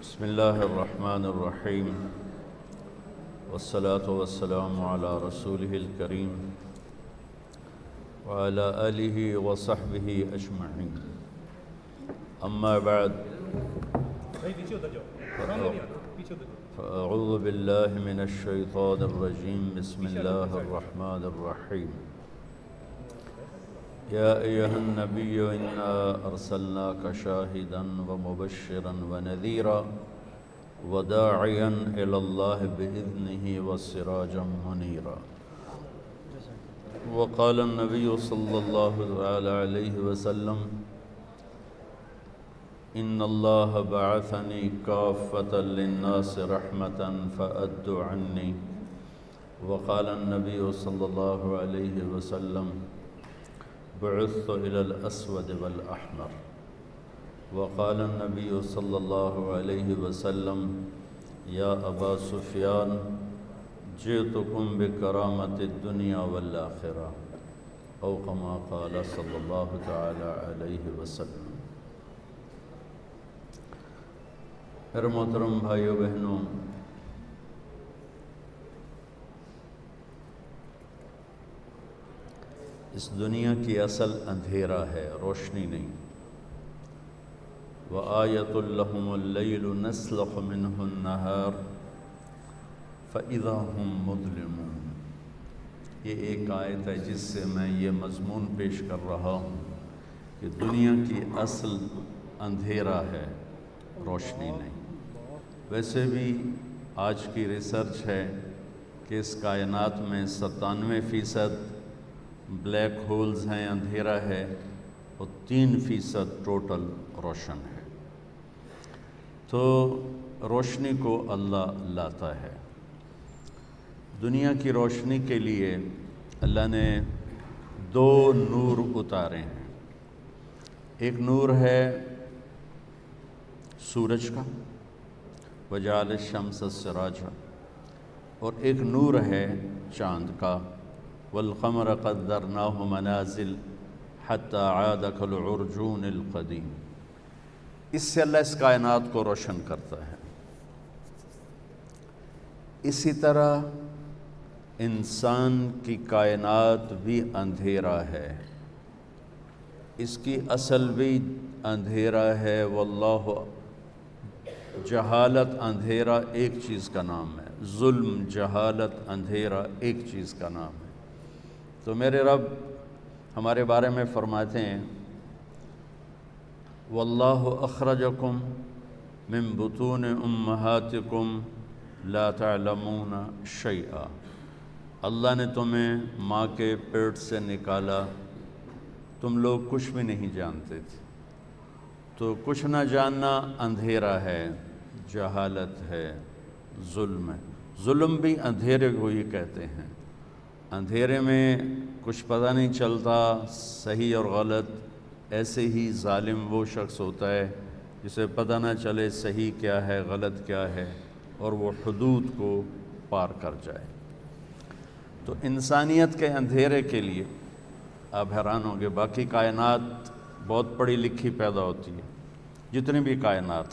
بسم الله الرحمن الرحيم والصلاة والسلام على رسوله الكريم وعلى آله وصحبه أجمعين أما بعد فأعوذ بالله من الشيطان الرجيم بسم الله الرحمن الرحيم يا أيها النبي إنا أرسلناك شاهدا ومبشرا ونذيرا وداعيا إلى الله بإذنه وسراجا منيرا وقال النبي صلى الله عليه وسلم إن الله بعثني كافة للناس رحمة فأدوا عني وقال النبي صلى الله عليه وسلم بعثت إلى الأسود والأحمر وقال النبي صلى الله عليه وسلم يا أبا سفيان جئتكم بكرامة الدنيا والآخرة أو كما قال صلى الله تعالى عليه وسلم۔ میرے محترم بھائیو بہنوں، اس دنیا کی اصل اندھیرا ہے، روشنی نہیں۔ وَآیَةٌ لَهُمُ اللَّيْلُ نَسْلَخُ مِنْهُ النَّهَارَ فَإِذَا هُمْ مُظْلِمُونَ۔ یہ ایک آیت ہے جس سے میں یہ مضمون پیش کر رہا ہوں کہ دنیا کی اصل اندھیرا ہے، روشنی نہیں۔ ویسے بھی آج کی ریسرچ ہے کہ اس کائنات میں 97% بلیک ہولز ہیں، اندھیرا ہے، اور 3% ٹوٹل روشن ہے۔ تو روشنی کو اللہ لاتا ہے۔ دنیا کی روشنی کے لیے اللہ نے 2 نور اتارے ہیں۔ ایک نور ہے سورج کا، وجعل الشمس سراجا، اور ایک نور ہے چاند کا، والقمر قدرناہ منازل حتی عاد کالعرجون القدیم۔ اس سے اللہ اس کائنات کو روشن کرتا ہے۔ اسی طرح انسان کی کائنات بھی اندھیرا ہے، اس کی اصل بھی اندھیرا ہے۔ واللہ، جہالت اندھیرا ایک چیز کا نام ہے، ظلم جہالت اندھیرا ایک چیز کا نام ہے۔ تو میرے رب ہمارے بارے میں فرماتے ہیں واللہ اخرجکم من بطون امہاتکم لا تعلمون شیئا۔ اللہ نے تمہیں ماں کے پیٹ سے نکالا، تم لوگ کچھ بھی نہیں جانتے تھے۔ تو کچھ نہ جاننا اندھیرا ہے، جہالت ہے، ظلم ہے۔ ظلم بھی اندھیرے کو ہی کہتے ہیں۔ اندھیرے میں کچھ پتہ نہیں چلتا صحیح اور غلط، ایسے ہی ظالم وہ شخص ہوتا ہے جسے پتہ نہ چلے صحیح کیا ہے غلط کیا ہے، اور وہ حدود کو پار کر جائے۔ تو انسانیت کے اندھیرے کے لیے آپ حیران ہوں گے، باقی کائنات بہت پڑھی لکھی پیدا ہوتی ہے، جتنی بھی کائنات۔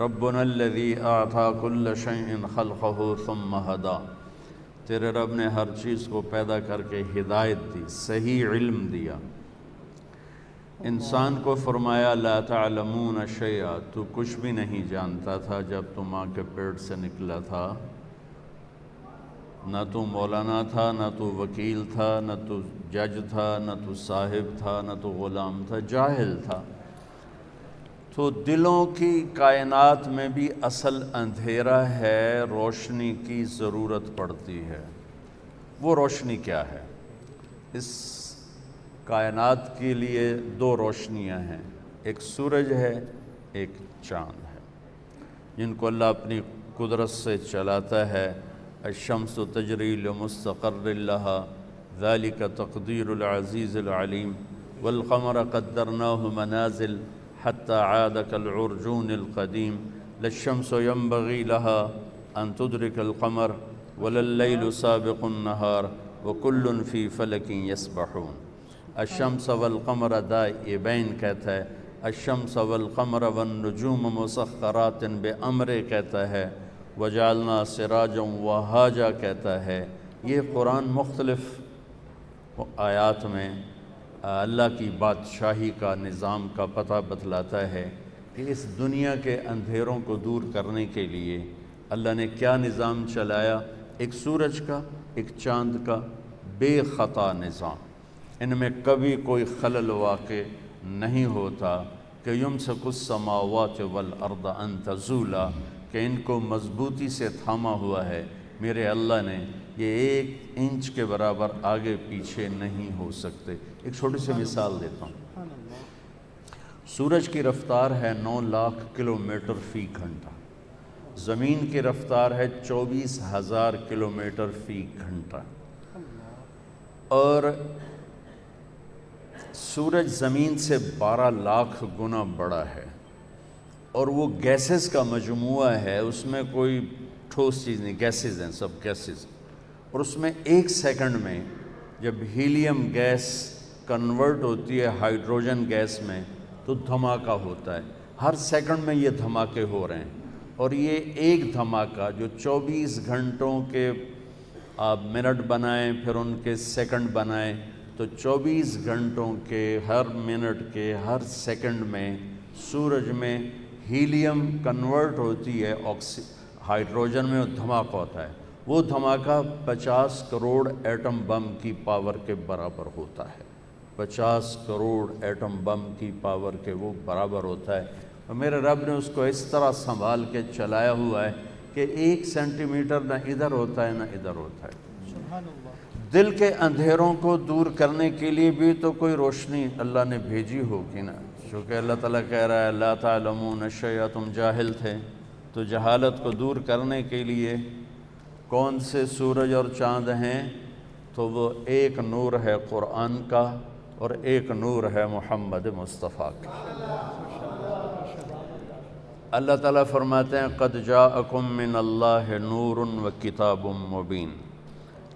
ربنا الذی اعطى كل شیء خلقه ثم هدى، تیرے رب نے ہر چیز کو پیدا کر کے ہدایت دی، صحیح علم دیا۔ انسان کو فرمایا لا تعلمون شیئا، تو کچھ بھی نہیں جانتا تھا جب تو ماں کے پیٹ سے نکلا تھا۔ نہ تو مولانا تھا، نہ تو وکیل تھا، نہ تو جج تھا، نہ تو صاحب تھا، نہ تو غلام تھا، جاہل تھا۔ تو دلوں کی کائنات میں بھی اصل اندھیرا ہے، روشنی کی ضرورت پڑتی ہے۔ وہ روشنی کیا ہے؟ اس کائنات کے لیے 2 روشنیاں ہیں، ایک سورج ہے، ایک چاند ہے، جن کو اللہ اپنی قدرت سے چلاتا ہے۔ الشمس تجری لمستقر لها ذلك تقدیر العزیز العلیم والقمر قدرناه منازل حتى عاد كالعرجون القدیم لا الشمس ينبغي لها ان تدرك القمر ولا الليل سابق النهار وكل في فلك يسبحون۔ الشمس والقمر دائبین کہتا ہے الشمس والقمر والنجوم مسخرات بامر کہتا ہے، وجعلنا سراجا وہاجا کہتا ہے۔ یہ قرآن مختلف آیات میں اللہ کی بادشاہی کا نظام کا پتہ بتلاتا ہے کہ اس دنیا کے اندھیروں کو دور کرنے کے لیے اللہ نے کیا نظام چلایا۔ ایک سورج کا، ایک چاند کا، بے خطا نظام، ان میں کبھی کوئی خلل واقع نہیں ہوتا کہ یمسک السماوات والارض ان تزولا، کہ ان کو مضبوطی سے تھاما ہوا ہے میرے اللہ نے، یہ 1 انچ کے برابر آگے پیچھے نہیں ہو سکتے۔ ایک چھوٹی سی مثال دیتا ہوں۔ سورج کی رفتار ہے 9 لاکھ کلومیٹر فی گھنٹہ، زمین کی رفتار ہے 24,000 کلومیٹر فی گھنٹہ، اور سورج زمین سے 12 لاکھ گنا بڑا ہے، اور وہ گیسز کا مجموعہ ہے، اس میں کوئی ٹھوس چیز نہیں، گیسز ہیں، سب گیسز، اور اس میں 1 سیکنڈ میں جب ہیلیم گیس کنورٹ ہوتی ہے ہائیڈروجن گیس میں تو دھماکہ ہوتا ہے۔ ہر سیکنڈ میں یہ دھماکے ہو رہے ہیں، اور یہ ایک دھماکہ جو 24 گھنٹوں کے آپ منٹ بنائیں پھر ان کے سیکنڈ بنائیں تو 24 گھنٹوں کے ہر منٹ کے ہر سیکنڈ میں سورج میں ہیلیم کنورٹ ہوتی ہے ہائیڈروجن میں، دھماکہ ہوتا ہے۔ وہ دھماکہ 50 کروڑ ایٹم بم کی پاور کے برابر ہوتا ہے، 50 کروڑ ایٹم بم کی پاور کے وہ برابر ہوتا ہے، اور میرے رب نے اس کو اس طرح سنبھال کے چلایا ہوا ہے کہ 1 سینٹی میٹر نہ ادھر ہوتا ہے نہ ادھر ہوتا ہے۔ سبحان اللہ۔ دل کے اندھیروں کو دور کرنے کے لیے بھی تو کوئی روشنی اللہ نے بھیجی ہوگی نا، چونکہ اللہ تعالیٰ کہہ رہا ہے لا تعلمون شیئا، تم جاہل تھے، تو جہالت کو دور کرنے کے لیے کون سے سورج اور چاند ہیں؟ تو وہ ایک نور ہے قرآن کا اور ایک نور ہے محمد مصطفیٰ کا۔ اللہ تعالیٰ فرماتے ہیں قد جاءکم من اللہ نور و کتاب مبین،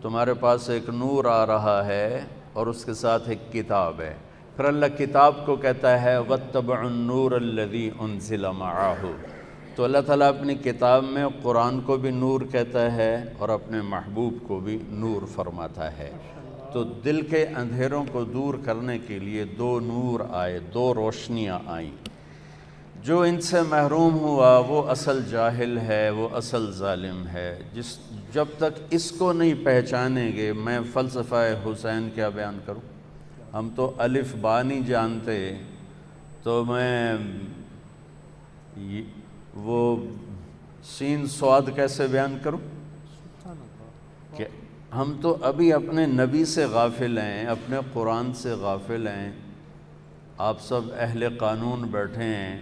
تمہارے پاس ایک نور آ رہا ہے اور اس کے ساتھ ایک کتاب ہے۔ پھر اللہ کتاب کو کہتا ہے واتبعوا النور الذی انزل معہ، تو اللہ تعالیٰ اپنی کتاب میں قرآن کو بھی نور کہتا ہے اور اپنے محبوب کو بھی نور فرماتا ہے۔ تو دل کے اندھیروں کو دور کرنے کے لیے 2 نور آئے، 2 روشنیاں آئیں۔ جو ان سے محروم ہوا وہ اصل جاہل ہے، وہ اصل ظالم ہے۔ جب تک اس کو نہیں پہچانیں گے، میں فلسفہ حسین کیا بیان کروں؟ ہم تو الف با نہیں جانتے، تو میں وہ سین سواد کیسے بیان کروں؟ کہ ہم تو ابھی اپنے نبی سے غافل ہیں، اپنے قرآن سے غافل ہیں۔ آپ سب اہل قانون بیٹھے ہیں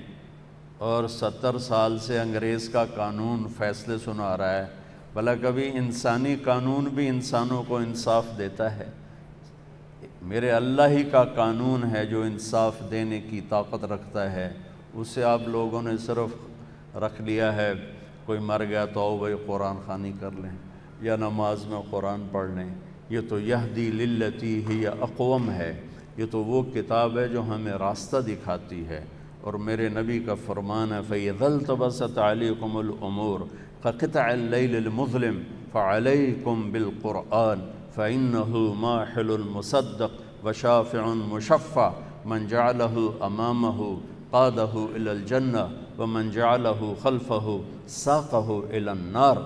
اور 70 سال سے انگریز کا قانون فیصلے سنا رہا ہے، بھلا کبھی انسانی قانون بھی انسانوں کو انصاف دیتا ہے؟ میرے اللہ ہی کا قانون ہے جو انصاف دینے کی طاقت رکھتا ہے، اسے آپ لوگوں نے صرف رکھ لیا ہے، کوئی مر گیا تو آؤ بھائی قرآن خوانی کر لیں یا نماز میں قرآن پڑھ لیں۔ یہ تو یہدی للتی ہی اقوم ہے، یہ تو وہ کتاب ہے جو ہمیں راستہ دکھاتی ہے، اور میرے نبی کا فرمان ہے فَإِذَا الْتَبَسَتْ عَلَيْكُمُ الْأُمُورُ كَقِطْعِ اللَّيْلِ الْمُظْلِمِ فَعَلَيْكُمْ بِالْقُرْآنِ فَإِنَّهُ مَاحِلٌ مُصَدَّقٌ وَشَافِعٌ مُشَفَّعٌ مَنْ جَعَلَهُ أَمَامَهُ قَادَهُ إِلَى الْجَنَّةِ وَمَنْ جَعَلَهُ خَلْفَهُ سَاقَهُ إِلَى النَّارِ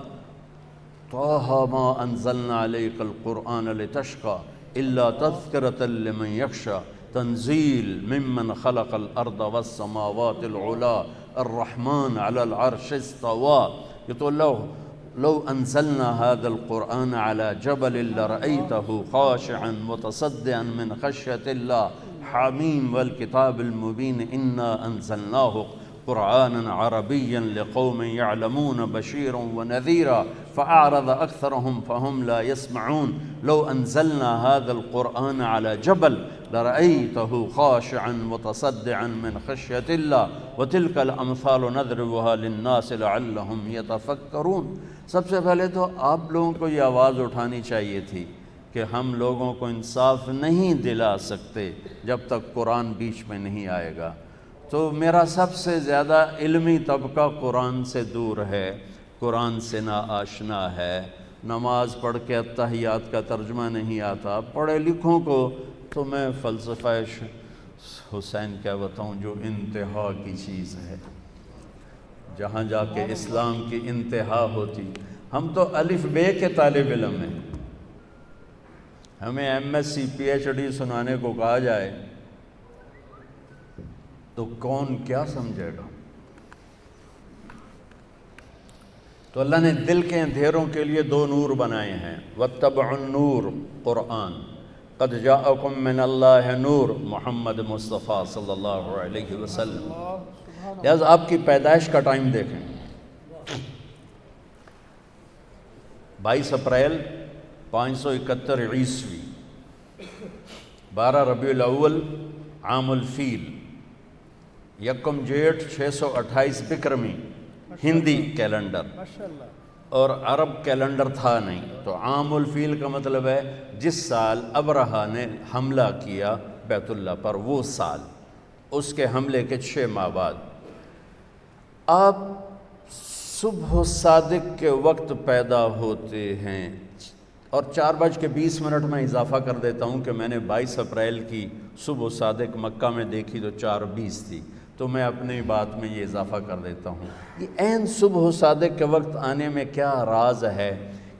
طه ما أنزلنا عليك القرآن لتشقى إلا تذكرة لمن يخشى تنزيل ممن خلق الأرض والسماوات العلى الرحمن على العرش استوى۔ یہ تو لو أنزلنا هذا القرآن على جبل لرأيته خاشعا متصدعا من خشية الله حميم والكتاب المبين إنا أنزلناه قرآنا عربيا لقوم يعلمون بشيرا ونذيرا فأعرض أكثرهم فهم لا يسمعون لو أنزلنا هذا القرآن على جبل لرأيته خاشعا متصدعا من خشية الله وتلك الأمثال نضربها للناس لعلهم يتفكرون۔ سب سے پہلے تو آپ لوگوں کو یہ آواز اٹھانی چاہیے تھی کہ ہم لوگوں کو انصاف نہیں دلا سکتے جب تک قرآن بیچ میں نہیں آئے گا۔ تو میرا سب سے زیادہ علمی طبقہ قرآن سے دور ہے، قرآن سے نا آشنا ہے، نماز پڑھ کے اتحیات کا ترجمہ نہیں آتا۔ پڑھے لکھوں کو تو میں فلسفہ حسین کیا بتاؤں، جو انتہا کی چیز ہے، جہاں جا کے اسلام کی انتہا ہوتی۔ ہم تو الف بے کے طالب علم ہیں، ہمیں M S C P H D سنانے کو کہا جائے تو کون کیا سمجھے گا۔ تو اللہ نے دل کے اندھیروں کے لیے دو نور بنائے ہیں، واتبعوا النور قرآن، قد جاءکم من اللہ نور محمد مصطفیٰ صلی اللہ علیہ وسلم۔ لہذا آپ کی پیدائش کا ٹائم دیکھیں، 22 اپریل 571 عیسوی، 12 ربیع الاول عام الفیل، 1 جیٹھ 628 بکرمی ہندی کیلنڈر، اور عرب کیلنڈر تھا نہیں، تو عام الفیل کا مطلب ہے جس سال ابرہہ نے حملہ کیا بیت اللہ پر، وہ سال، اس کے حملے کے 6 ماہ بعد۔ آپ صبح صادق کے وقت پیدا ہوتے ہیں، اور 4:20 میں اضافہ کر دیتا ہوں کہ میں نے 22 اپریل کی صبح صادق مکہ میں دیکھی تو 4:20 تھی، تو میں اپنی بات میں یہ اضافہ کر دیتا ہوں۔ یہ عین صبح صادق کے وقت آنے میں کیا راز ہے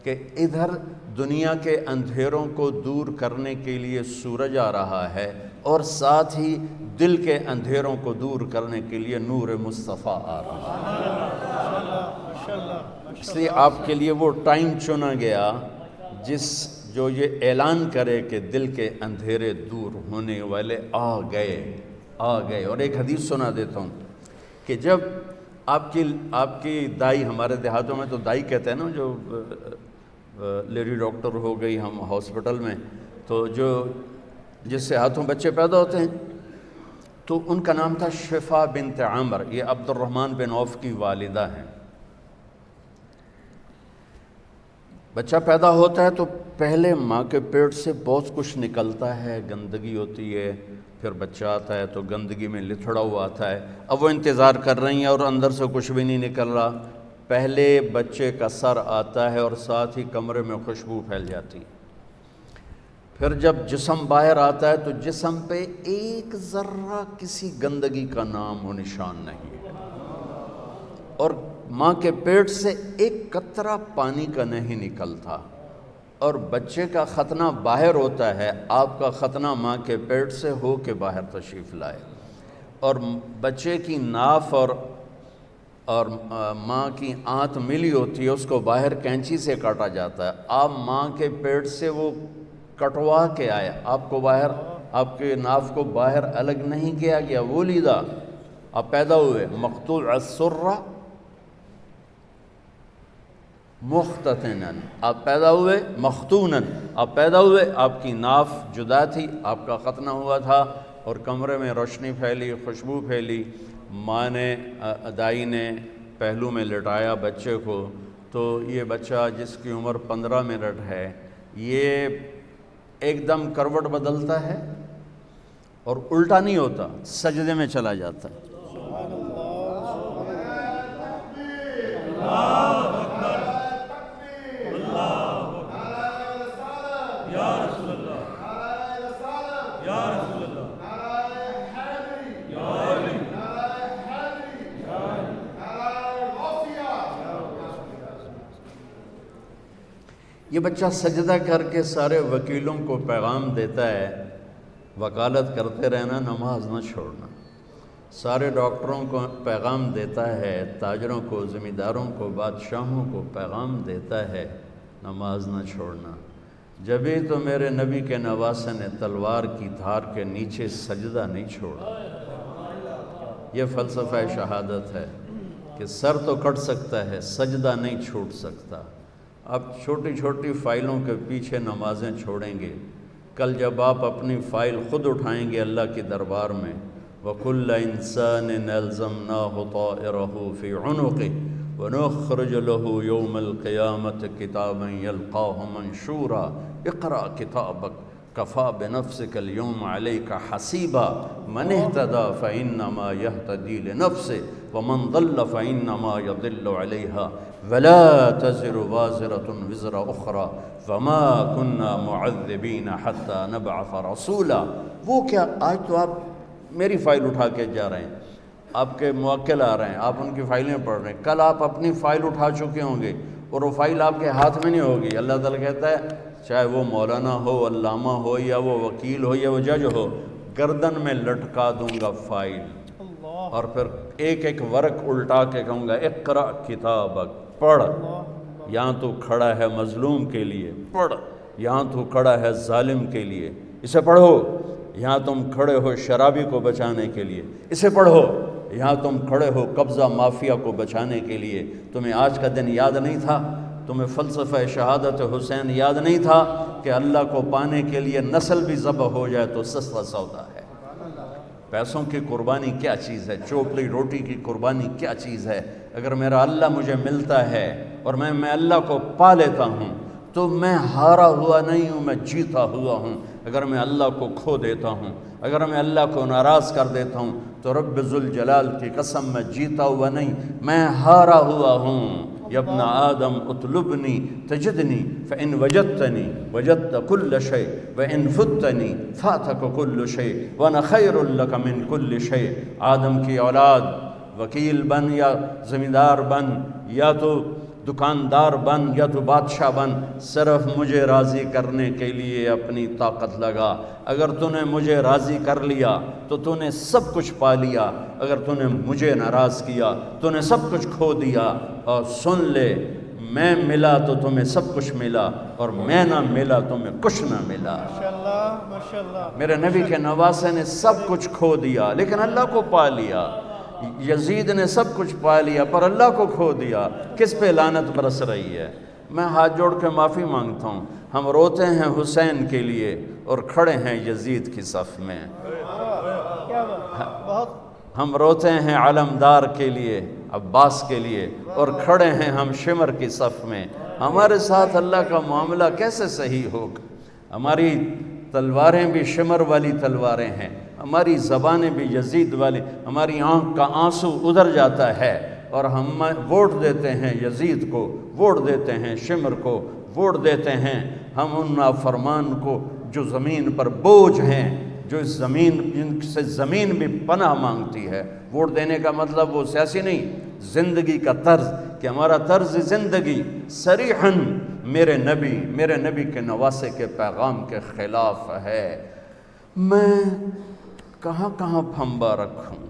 کہ ادھر دنیا کے اندھیروں کو دور کرنے کے لیے سورج آ رہا ہے، اور ساتھ ہی دل کے اندھیروں کو دور کرنے کے لیے نور مصطفیٰ آ رہا ہے۔ اس لیے آپ کے لیے وہ ٹائم چنا گیا جو یہ اعلان کرے کہ دل کے اندھیرے دور ہونے والے آ گئے۔ اور ایک حدیث سنا دیتا ہوں کہ جب آپ کی دائی، ہمارے دیہاتوں میں تو دائی کہتے ہیں نا، جو لیڈی ڈاکٹر ہو گئی ہم ہاسپٹل میں، تو جس سے ہاتھوں بچے پیدا ہوتے ہیں، تو ان کا نام تھا شفا بنت عامر، یہ عبد الرحمن بن عوف کی والدہ ہیں۔ بچہ پیدا ہوتا ہے تو پہلے ماں کے پیٹ سے بہت کچھ نکلتا ہے، گندگی ہوتی ہے، پھر بچہ آتا ہے تو گندگی میں لتھڑا ہوا آتا ہے۔ اب وہ انتظار کر رہی ہیں اور اندر سے کچھ بھی نہیں نکل رہا۔ پہلے بچے کا سر آتا ہے اور ساتھ ہی کمرے میں خوشبو پھیل جاتی ہے۔ پھر جب جسم باہر آتا ہے تو جسم پہ ایک ذرہ کسی گندگی کا نام و نشان نہیں ہے، اور ماں کے پیٹ سے ایک قطرہ پانی کا نہیں نکلتا، اور بچے کا ختنہ باہر ہوتا ہے۔ آپ کا ختنہ ماں کے پیٹ سے ہو کے باہر تشریف لائے، اور بچے کی ناف اور ماں کی آنت ملی ہوتی ہے، اس کو باہر کینچی سے کاٹا جاتا ہے۔ آپ ماں کے پیٹ سے وہ کٹوا کے آئے، آپ کو باہر، آپ کے ناف کو باہر الگ نہیں کیا گیا، وہ لیدہ آپ پیدا ہوئے مقطوع السرہ مختتناً، آپ پیدا ہوئے مختوناً، آپ پیدا ہوئے، آپ کی ناف جدا تھی، آپ کا ختنہ ہوا تھا، اور کمرے میں روشنی پھیلی، خوشبو پھیلی۔ ماں نے، دائی نے پہلو میں لٹایا بچے کو، تو یہ بچہ جس کی عمر 15 منٹ ہے، یہ ایک دم کروٹ بدلتا ہے اور الٹا نہیں ہوتا، سجدے میں چلا جاتا ہے۔ یہ بچہ سجدہ کر کے سارے وکیلوں کو پیغام دیتا ہے، وکالت کرتے رہنا، نماز نہ چھوڑنا۔ سارے ڈاکٹروں کو پیغام دیتا ہے، تاجروں کو، زمینداروں کو، بادشاہوں کو پیغام دیتا ہے، نماز نہ چھوڑنا۔ جبھی تو میرے نبی کے نواسے نے تلوار کی دھار کے نیچے سجدہ نہیں چھوڑا۔ یہ فلسفہ شہادت ہے کہ سر تو کٹ سکتا ہے، سجدہ نہیں چھوٹ سکتا۔ آپ چھوٹی چھوٹی فائلوں کے پیچھے نمازیں چھوڑیں گے، کل جب آپ اپنی فائل خود اٹھائیں گے اللہ کے دربار میں، وَكُلَّ إِنسَانٍ أَلْزَمْنَاهُ طَائِرَهُ فِي عُنُقِهِ وَنُخْرِجُ لَهُ يَوْمَ الْقِيَامَةِ كِتَابًا يَلْقَاهُ مَنشُورًا اقْرَأْ كِتَابَكَ کفا بنفسک اليوم علیک حسیبا من اہتدی فانما یہتدی لنفسہ ومن ضل فانما یضل علیہا ولا تزر وازرۃ وزر اخری وما كنا معذبین حتی نبعث رسولا۔ وہ کیا، آج تو آپ میری فائل اٹھا کے جا رہے ہیں، آپ کے موکل آ رہے ہیں، آپ ان کی فائلیں پڑھ رہے ہیں، کل آپ اپنی فائل اٹھا چکے ہوں گے اور وہ فائل آپ کے ہاتھ میں نہیں ہوگی۔ اللہ تعالیٰ کہتا ہے چاہے وہ مولانا ہو، علامہ ہو، یا وہ وکیل ہو، یا وہ جج ہو، گردن میں لٹکا دوں گا فائل، اور پھر ایک ایک ورق الٹا کے کہوں گا اقرأ کتابک، پڑھ۔ یہاں تو کھڑا ہے مظلوم کے لیے، پڑھ۔ یہاں تو کھڑا ہے ظالم کے لیے، اسے پڑھو۔ یہاں تم کھڑے ہو شرابی کو بچانے کے لیے، اسے پڑھو۔ یہاں تم کھڑے ہو قبضہ مافیا کو بچانے کے لیے، تمہیں آج کا دن یاد نہیں تھا؟ تمہیں فلسفہ شہادت حسین یاد نہیں تھا کہ اللہ کو پانے کے لیے نسل بھی ذبح ہو جائے تو سستا سودا ہے؟ پیسوں کی قربانی کیا چیز ہے؟ چوپلی روٹی کی قربانی کیا چیز ہے؟ اگر میرا اللہ مجھے ملتا ہے اور میں اللہ کو پا لیتا ہوں تو میں ہارا ہوا نہیں ہوں، میں جیتا ہوا ہوں۔ اگر میں اللہ کو کھو دیتا ہوں، اگر میں اللہ کو ناراض کر دیتا ہوں تو رب ذوالجلال کی قسم میں جیتا ہوا نہیں، میں ہارا ہوا ہوں۔ یا ابن آدم اطلبنی تجدنی فإن وجدتنی وجدت کل شیء وإن فتنی فاتک کل شیء وانا خیر لک من کل شیء۔ آدم کی اولاد، وکیل بن یا زمیندار بن یا تو دکاندار بن یا تو بادشاہ بن، صرف مجھے راضی کرنے کے لیے اپنی طاقت لگا۔ اگر تو نے مجھے راضی کر لیا تو تو نے سب کچھ پا لیا، اگر تو نے مجھے ناراض کیا تو نے سب کچھ کھو دیا۔ اور سن لے، میں ملا تو تمہیں سب کچھ ملا، اور میں نہ ملا تمہیں کچھ نہ ملا۔ میرے نبی کے نواسے نے سب کچھ کھو دیا لیکن اللہ کو پا لیا۔ یزید نے سب کچھ پا لیا پر اللہ کو کھو دیا۔ کس پہ لعنت برس رہی ہے؟ میں ہاتھ جوڑ کے معافی مانگتا ہوں، ہم روتے ہیں حسین کے لیے اور کھڑے ہیں یزید کی صف میں۔ ہم روتے ہیں علمدار کے لیے، عباس کے لیے، اور کھڑے ہیں ہم شمر کی صف میں۔ ہمارے ساتھ اللہ کا معاملہ کیسے صحیح ہوگا؟ ہماری تلواریں بھی شمر والی تلواریں ہیں، ہماری زبانیں بھی یزید والی، ہماری آنکھ کا آنسو ادھر جاتا ہے اور ہم ووٹ دیتے ہیں یزید کو، ووٹ دیتے ہیں شمر کو، ووٹ دیتے ہیں ہم ان نافرمان کو جو زمین پر بوجھ ہیں، جو اس زمین، جن سے زمین بھی پناہ مانگتی ہے۔ ووٹ دینے کا مطلب وہ سیاسی نہیں، زندگی کا طرز، کہ ہمارا طرز زندگی صریحاً میرے نبی کے نواسے کے پیغام کے خلاف ہے۔ میں کہاں کہاں پھنبا رکھوں؟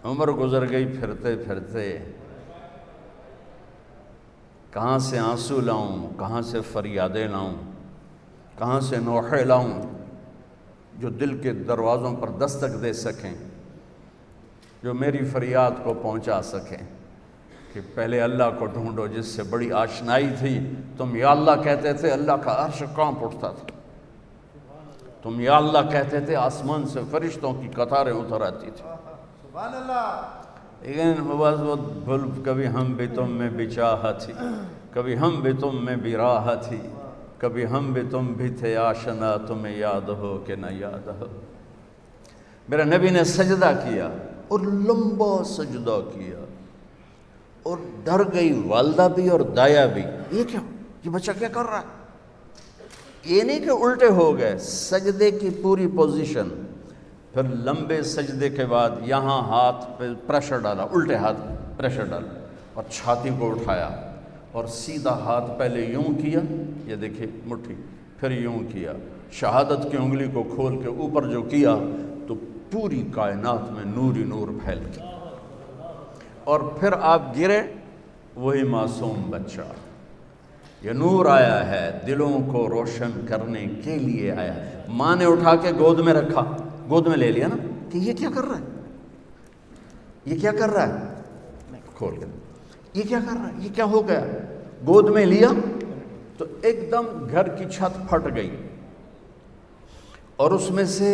عمر گزر گئی پھرتے پھرتے، کہاں سے آنسو لاؤں، کہاں سے فریادیں لاؤں، کہاں سے نوحے لاؤں جو دل کے دروازوں پر دستک دے سکیں، جو میری فریاد کو پہنچا سکیں۔ کہ پہلے اللہ کو ڈھونڈو جس سے بڑی آشنائی تھی۔ تم یا اللہ کہتے تھے، اللہ کا عرش کانپ اٹھتا تھا۔ تم یا اللہ کہتے تھے، آسمان سے فرشتوں کی قطاریں اتر آتی تھی۔ سبحان اللہ۔ لیکن کبھی ہم بھی تم میں بھی چاہ تھی، کبھی ہم بھی تم میں بھی راہ تھی، کبھی ہم بھی تم بھی تھے آشنا، تمہیں یاد ہو کہ نہ یاد ہو۔ میرے نبی نے سجدہ کیا اور لمبا سجدہ کیا، اور ڈر گئی والدہ بھی اور دایا بھی، یہ کیا، یہ بچہ کیا کر رہا ہے؟ یہ نہیں کہ الٹے ہو گئے، سجدے کی پوری پوزیشن۔ پھر لمبے سجدے کے بعد یہاں ہاتھ پہ پریشر ڈالا، الٹے ہاتھ پریشر ڈالا اور چھاتی کو اٹھایا اور سیدھا ہاتھ پہلے یوں کیا، یہ دیکھیں مٹھی، پھر یوں کیا، شہادت کی انگلی کو کھول کے اوپر جو کیا تو پوری کائنات میں نور ہی نور پھیل گیا۔ اور پھر آپ گرے، وہی معصوم بچہ، یہ نور آیا ہے دلوں کو روشن کرنے کے لیے آیا۔ ماں نے اٹھا کے گود میں رکھا، گود میں لے لیا نا، کہ یہ کیا کر رہا ہے، یہ کیا کر رہا ہے، کھول کے یہ کیا کر رہا ہے، یہ کیا ہو گیا؟ گود میں لیا تو ایک دم گھر کی چھت پھٹ گئی اور اس میں سے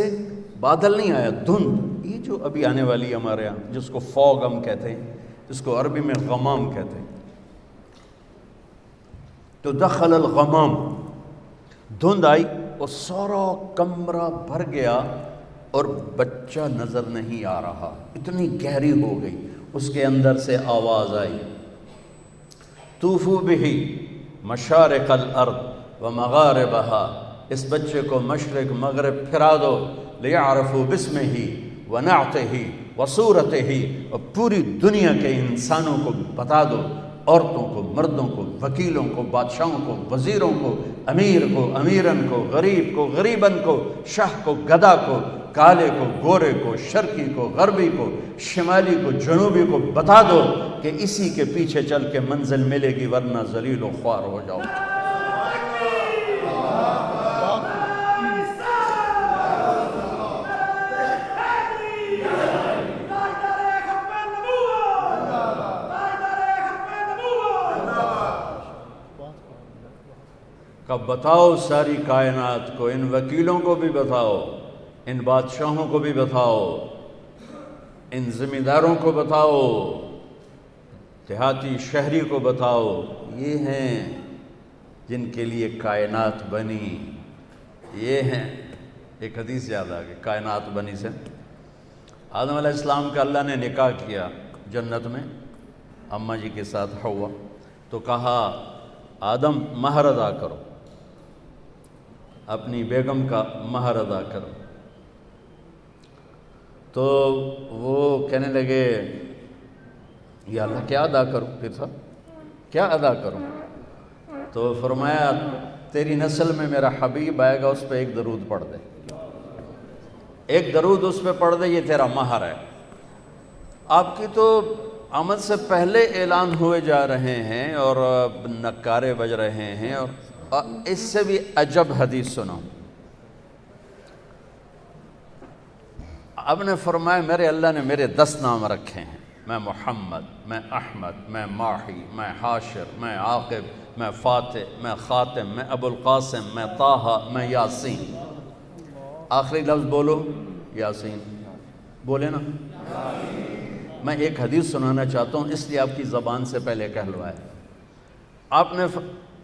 بادل نہیں آیا، دھند، یہ جو ابھی آنے والی ہمارے یہاں جس کو فوگ ہم کہتے ہیں، اس کو عربی میں غمام کہتے ہیں۔ تو دخل الغمام، دھند آئی وہ سارا کمرہ بھر گیا اور بچہ نظر نہیں آ رہا، اتنی گہری ہو گئی۔ اس کے اندر سے آواز آئی، طوفو بہی مشارق الارض و مغاربہا، اس بچے کو مشرق مغرب پھرا دو، لیعرفوا باسمہ و نعتہ و صورتہ، اور پوری دنیا کے انسانوں کو بتا دو، عورتوں کو، مردوں کو، وکیلوں کو، بادشاہوں کو، وزیروں کو، امیر کو، امیرن کو، غریب کو، غریبن کو، شاہ کو، گدھا کو، کالے کو، گورے کو، شرقی کو، غربی کو، شمالی کو، جنوبی کو بتا دو کہ اسی کے پیچھے چل کے منزل ملے گی، ورنہ ذلیل و خوار ہو جاؤ۔ کب بتاؤ ساری کائنات کو، ان وکیلوں کو بھی بتاؤ، ان بادشاہوں کو بھی بتاؤ، ان ذمہ داروں کو بتاؤ، دیہاتی شہری کو بتاؤ، یہ ہیں جن کے لیے کائنات بنی، یہ ہیں۔ ایک حدیث یاد آ گئی کائنات بنی سے۔ آدم علیہ السلام کا اللہ نے نکاح کیا جنت میں اماں جی کے ساتھ حوا، تو کہا آدم مہر ادا کرو، اپنی بیگم کا مہر ادا کرو۔ تو وہ کہنے لگے یا اللہ کیا ادا کروں، پھر صاحب کیا ادا کروں؟ تو فرمایا تیری نسل میں میرا حبیب آئے گا، اس پہ ایک درود پڑھ دے، ایک درود اس پہ پڑھ دے، یہ تیرا مہر ہے۔ آپ کی تو آمد سے پہلے اعلان ہوئے جا رہے ہیں اور نکارے بج رہے ہیں، اور اس سے بھی عجب حدیث سنو۔ اب نے فرمایا میرے اللہ نے میرے 10 نام رکھے ہیں، میں محمد، میں احمد، میں ماحی، میں حاشر، میں عاقب، میں فاتح، میں خاتم، میں ابو القاسم، میں طٰہٰ، میں یاسین۔ آخری لفظ بولو، یاسین بولے نا۔ میں ایک حدیث سنانا چاہتا ہوں، اس لیے آپ کی زبان سے پہلے کہلوائے۔ آپ نے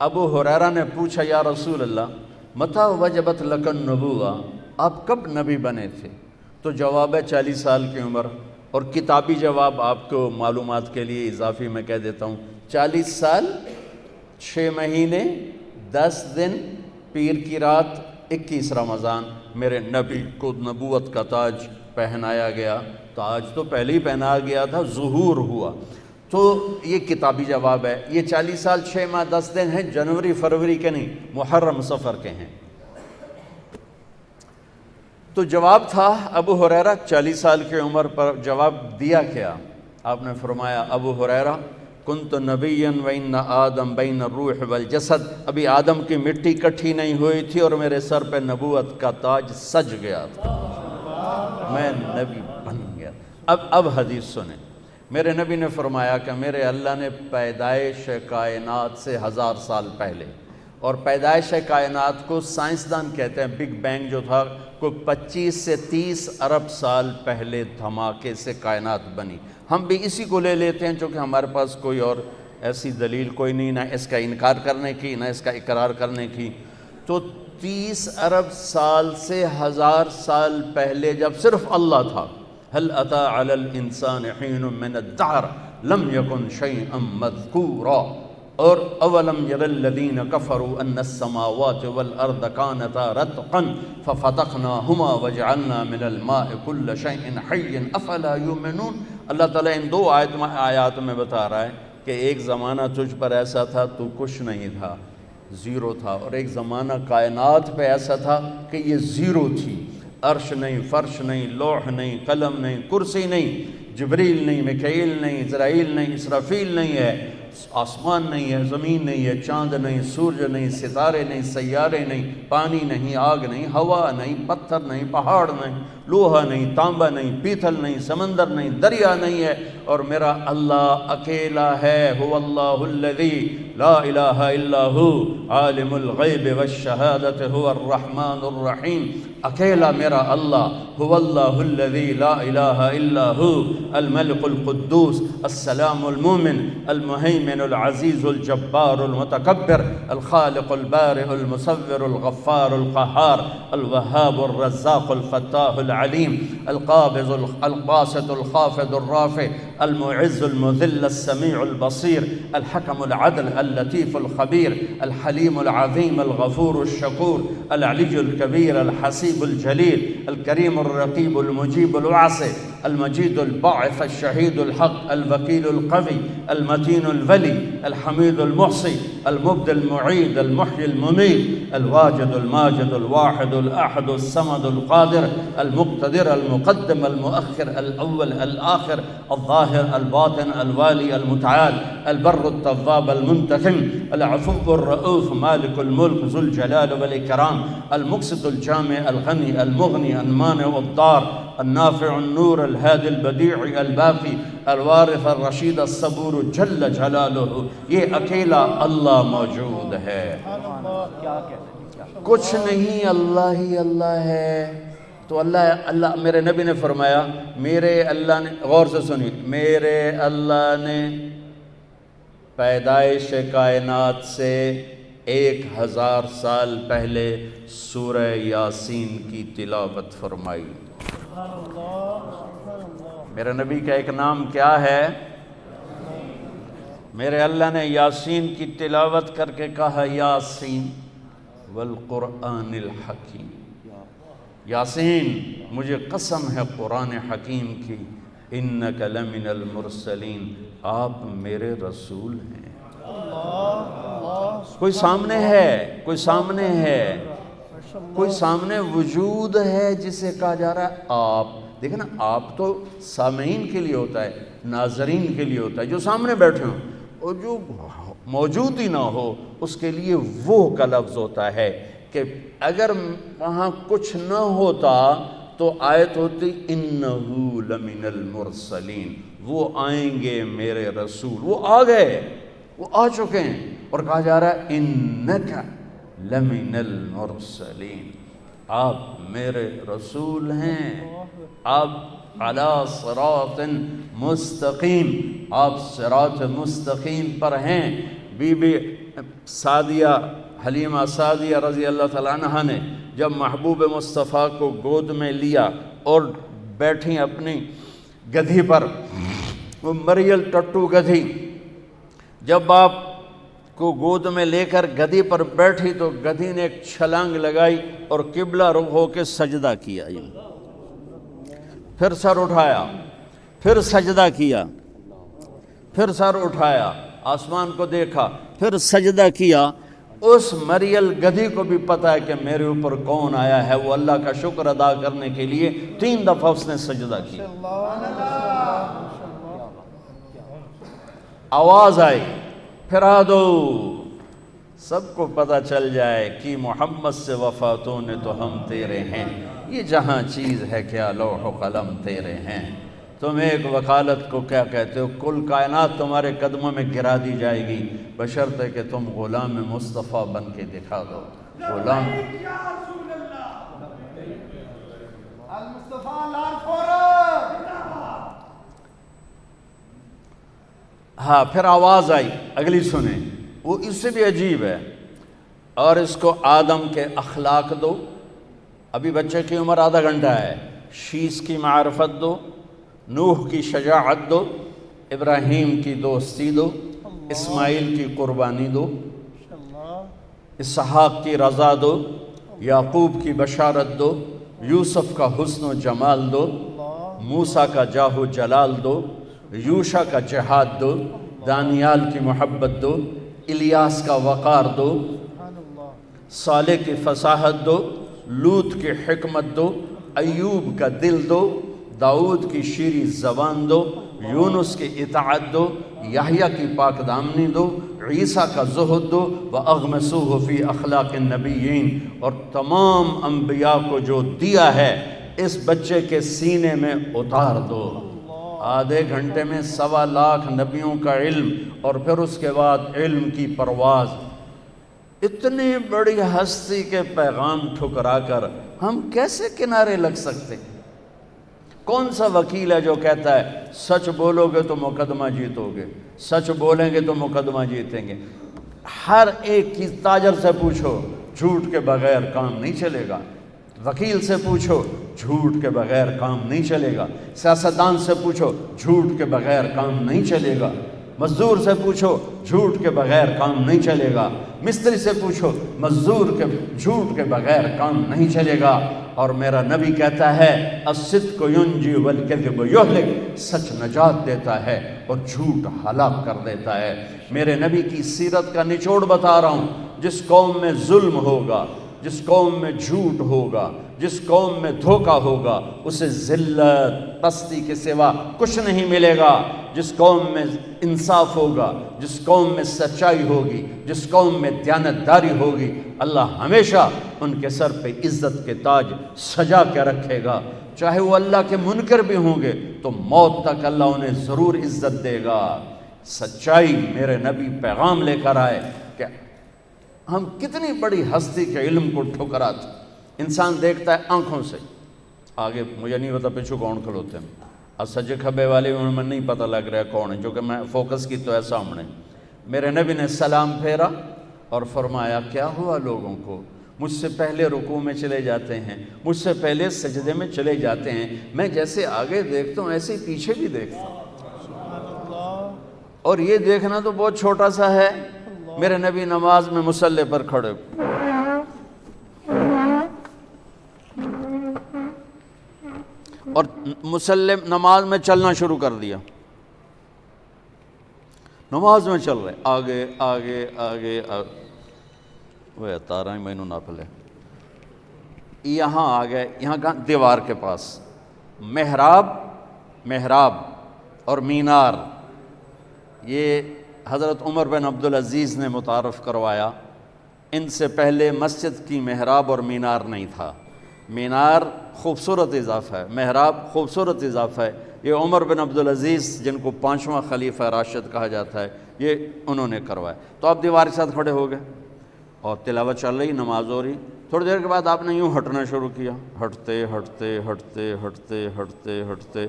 ابو ہریرہ نے پوچھا یا رسول اللہ متى وجبت لک النبوہ، آپ کب نبی بنے تھے؟ تو جواب ہے 40 سال کی عمر، اور کتابی جواب آپ کو معلومات کے لیے اضافی میں کہہ دیتا ہوں، 40 سال 6 مہینے 10 دن پیر کی رات 21 رمضان میرے نبی کو نبوت کا تاج پہنایا گیا۔ تاج تو پہلے ہی پہنا گیا تھا، ظہور ہوا۔ تو یہ کتابی جواب ہے۔ یہ 40 سال 6 ماہ 10 دن ہیں، جنوری فروری کے نہیں، محرم صفر کے ہیں۔ تو جواب تھا ابو ہریرہ 40 سال کی عمر پر جواب دیا کیا؟ آپ نے فرمایا ابو ہریرہ کنت نبیا وان آدم بین الروح والجسد، ابھی آدم کی مٹی کٹھی نہیں ہوئی تھی اور میرے سر پہ نبوت کا تاج سج گیا تھا، میں نبی بن گیا۔ اب حدیث سنیں۔ میرے نبی نے فرمایا کہ میرے اللہ نے پیدائش کائنات سے 1000 سال پہلے، اور پیدائش کائنات کو سائنسدان کہتے ہیں بگ بینگ جو تھا، کوئی 25 سے 30 ارب سال پہلے دھماکے سے کائنات بنی۔ ہم بھی اسی کو لے لیتے ہیں چونکہ ہمارے پاس کوئی اور ایسی دلیل کوئی نہیں، نہ اس کا انکار کرنے کی نہ اس کا اقرار کرنے کی۔ تو 30 ارب سال سے 1000 سال پہلے جب صرف اللہ تھا، هل اتى على الانسان حين من الدهر لم يكن شيئا مذكورا، اور اولم ير الذين كفروا ان السماوات والارض كانتا رتقا ففتقناهما وجعلنا من الماء كل شيء حي افلا يؤمنون۔ اللہ تعالیٰ ان 2 آیات میں بتا رہا ہے کہ ایک زمانہ تجھ پر ایسا تھا تو کچھ نہیں تھا، زیرو تھا، اور ایک زمانہ کائنات پہ ایسا تھا کہ یہ زیرو تھی، عرش نہیں، فرش نہیں، لوح نہیں، قلم نہیں، کرسی نہیں، جبریل نہیں، میکائیل نہیں، اسرائیل نہیں، اسرافیل نہیں ہے، آسمان نہیں ہے، زمین نہیں ہے، چاند نہیں، سورج نہیں، ستارے نہیں، سیارے نہیں، پانی نہیں، آگ نہیں، ہوا نہیں، پتھر نہیں، پہاڑ نہیں، لوہا نہیں، تانبا نہیں، پیتل نہیں، سمندر نہیں، دریا نہیں ہے، اور میرا اللہ اکیلا ہے۔ هو اللہ الذی لا الہ الا هو عالم الغیب والشہادۃ هو الرحمن الرحیم۔ اکیلا میرا اللہ هو اللہ الذی لا الہ الا ہو الملک القدوس السلام المؤمن المہیمن العزیز الجبار المتکبر الخالق البارئ المصور الغفار القہار الوہاب الرزاق الفتاح العلیم القابض الباسط الخافض الرافع المعز المذل السمیع البصیر الحکم العدل اللطیف الخبیر الحلیم العظیم الغفور الشکور العلی الکبیر الحسیب الجلیل الکریم الرقیب المجیب الواسع المجید الباعث الشہید الحق الوکیل القوی المتین الولی الحمید المحصی المبدی المعید المحیی الممیت الواجد الماجد الواحد الأحد الصمد القادر المقتدر المقدم المؤخر الأول الآخر الظاهر الباطن الوالي المتعال البر التواب المنتقم العفو الرؤوف مالك الملك ذو الجلال والإكرام المقسط الجامع الغني المغني المانع الضار النافع النور الهادي البديع الباقي الوارث الرشید الصبور جل جلالہ. یہ اکیلا اللہ موجود ہے، کچھ نہیں، اللہ ہی اللہ ہے. تو اللہ میرے نبی نے فرمایا، میرے اللہ نے، غور سے سنی، میرے اللہ نے پیدائش کائنات سے 1000 سال پہلے سورہ یاسین کی تلاوت فرمائی. میرے نبی کا ایک نام کیا ہے؟ میرے اللہ نے یاسین کی تلاوت کر کے کہا یاسین والقرآن الحکیم. یاسین مجھے قسم ہے قرآن حکیم کی، انک لمن المرسلین، آپ میرے رسول ہیں. کوئی سامنے ہے، کوئی سامنے ہے، کوئی سامنے وجود ہے جسے کہا جا رہا ہے آپ. دیکھیں نا، آپ تو سامعین کے لیے ہوتا ہے، ناظرین کے لیے ہوتا ہے، جو سامنے بیٹھے ہوں، اور جو موجود ہی نہ ہو اس کے لیے وہ کا لفظ ہوتا ہے کہ اگر وہاں کچھ نہ ہوتا تو آیت ہوتی انہو لمن المرسلین، وہ آئیں گے میرے رسول. وہ آ گئے، وہ آ چکے ہیں، اور کہا جا رہا ہے انکا لمن المرسلین، آپ میرے رسول ہیں، آپ علی صراط مستقیم، آپ صراط مستقیم پر ہیں. بی بی سعدیہ، حلیمہ سعدیہ رضی اللہ تعالیٰ عنہ نے جب محبوب مصطفیٰ کو گود میں لیا اور بیٹھیں اپنی گدھی پر، وہ مریل ٹٹو گدھی، جب آپ کو گود میں لے کر گدھی پر بیٹھی تو گدھی نے ایک چھلانگ لگائی اور قبلہ رخ ہو کے سجدہ کیا، پھر سر اٹھایا، پھر سجدہ کیا، پھر سر اٹھایا، آسمان کو دیکھا، پھر سجدہ کیا. اس مریل گدھی کو بھی پتا ہے کہ میرے اوپر کون آیا ہے. وہ اللہ کا شکر ادا کرنے کے لیے 3 دفعہ اس نے سجدہ کیا. آواز آئی، پھرا دو، سب کو پتہ چل جائے کہ محمد سے وفاتوں نے تو ہم تیرے ہیں. یہ جہاں چیز ہے کیا لوح و قلم تیرے ہیں. تم ایک وکالت کو کیا کہتے ہو؟ کل کائنات تمہارے قدموں میں گرا دی جائے گی بشرطے کہ تم غلام مصطفیٰ بن کے دکھا دو. غلام ہاں. پھر آواز آئی، اگلی سنیں، وہ اس سے بھی عجیب ہے. اور اس کو آدم کے اخلاق دو، ابھی بچے کی عمر آدھا گھنٹہ ہے، شیش کی معرفت دو، نوح کی شجاعت دو، ابراہیم کی دوستی دو، اسماعیل کی قربانی دو، اسحاق کی رضا دو، یعقوب کی بشارت دو، یوسف کا حسن و جمال دو، موسیٰ کا جاہ و جلال دو، یوشع کا جہاد دو، دانیال کی محبت دو، الیاس کا وقار دو، صالح کی فصاحت دو، لوط کی حکمت دو، ایوب کا دل دو، داؤد کی شیریں زبان دو، یونس کی اطاعت دو، یحییٰ کی پاک دامنی دو، عیسیٰ کا زہد دو، وَأَغْمَسُوهُ فِي أَخْلَاقِ النَّبِيِّينَ. اور تمام انبیاء کو جو دیا ہے اس بچے کے سینے میں اتار دو. آدھے گھنٹے میں 1.25 لاکھ نبیوں کا علم، اور پھر اس کے بعد علم کی پرواز. اتنی بڑی ہستی کے پیغام ٹھکرا کر ہم کیسے کنارے لگ سکتے؟ کون سا وکیل ہے جو کہتا ہے سچ بولو گے تو مقدمہ جیتو گے، سچ بولیں گے تو مقدمہ جیتیں گے؟ ہر ایک کی تاجر سے پوچھو، جھوٹ کے بغیر کام نہیں چلے گا۔ وکیل سے پوچھو، جھوٹ کے بغیر کام نہیں چلے گا۔ سیاستدان سے پوچھو، جھوٹ کے بغیر کام نہیں چلے گا۔ مزدور سے پوچھو، جھوٹ کے بغیر کام نہیں چلے گا۔ مستری سے پوچھو، جھوٹ کے بغیر کام نہیں چلے گا۔ اور میرا نبی کہتا ہے الصدق ینجی والکذب یہلک، سچ نجات دیتا ہے اور جھوٹ ہلاک کر دیتا ہے۔ میرے نبی کی سیرت کا نچوڑ بتا رہا ہوں۔ جس قوم میں ظلم ہوگا، جس قوم میں جھوٹ ہوگا، جس قوم میں دھوکہ ہوگا، اسے ذلت پستی کے سوا کچھ نہیں ملے گا۔ جس قوم میں انصاف ہوگا، جس قوم میں سچائی ہوگی، جس قوم میں دیانتداری ہوگی، اللہ ہمیشہ ان کے سر پہ عزت کے تاج سجا کے رکھے گا۔ چاہے وہ اللہ کے منکر بھی ہوں گے تو موت تک اللہ انہیں ضرور عزت دے گا۔ سچائی میرے نبی پیغام لے کر آئے کہ ہم کتنی بڑی ہستی کے علم کو ٹھکراتے۔ انسان دیکھتا ہے آنکھوں سے، آگے مجھے نہیں پتا پیچھے کون کھلوتے ہیں، اور سجے کھبے والے میں نہیں پتہ لگ رہا ہے کون ہے، جو کہ میں فوکس کی تو ہے سامنے۔ میرے نبی نے سلام پھیرا اور فرمایا کیا ہوا لوگوں کو؟ مجھ سے پہلے رکوع میں چلے جاتے ہیں، مجھ سے پہلے سجدے میں چلے جاتے ہیں، میں جیسے آگے دیکھتا ہوں ایسے ہی پیچھے بھی دیکھتا ہوں، اور یہ دیکھنا تو بہت چھوٹا سا ہے۔ میرے نبی نماز میں مصلی پر کھڑے، اور مصلی نماز میں چلنا شروع کر دیا، نماز میں چل رہے، آگے آگے آگے وہ تارا میں نہ پلے، یہاں آ گئے، یہاں کہاں؟ دیوار کے پاس۔ محراب اور مینار یہ حضرت عمر بن عبدالعزیز نے متعارف کروایا۔ ان سے پہلے مسجد کی محراب اور مینار نہیں تھا۔ مینار خوبصورت اضافہ ہے، محراب خوبصورت اضافہ ہے۔ یہ عمر بن عبدالعزیز جن کو 5واں خلیفہ راشد کہا جاتا ہے، یہ انہوں نے کروایا۔ تو آپ دیوار کے ساتھ کھڑے ہو گئے اور تلاوت چل رہی، نماز ہو رہی۔ تھوڑی دیر کے بعد آپ نے یوں ہٹنا شروع کیا، ہٹتے ہٹتے ہٹتے ہٹتے ہٹتے ہٹتے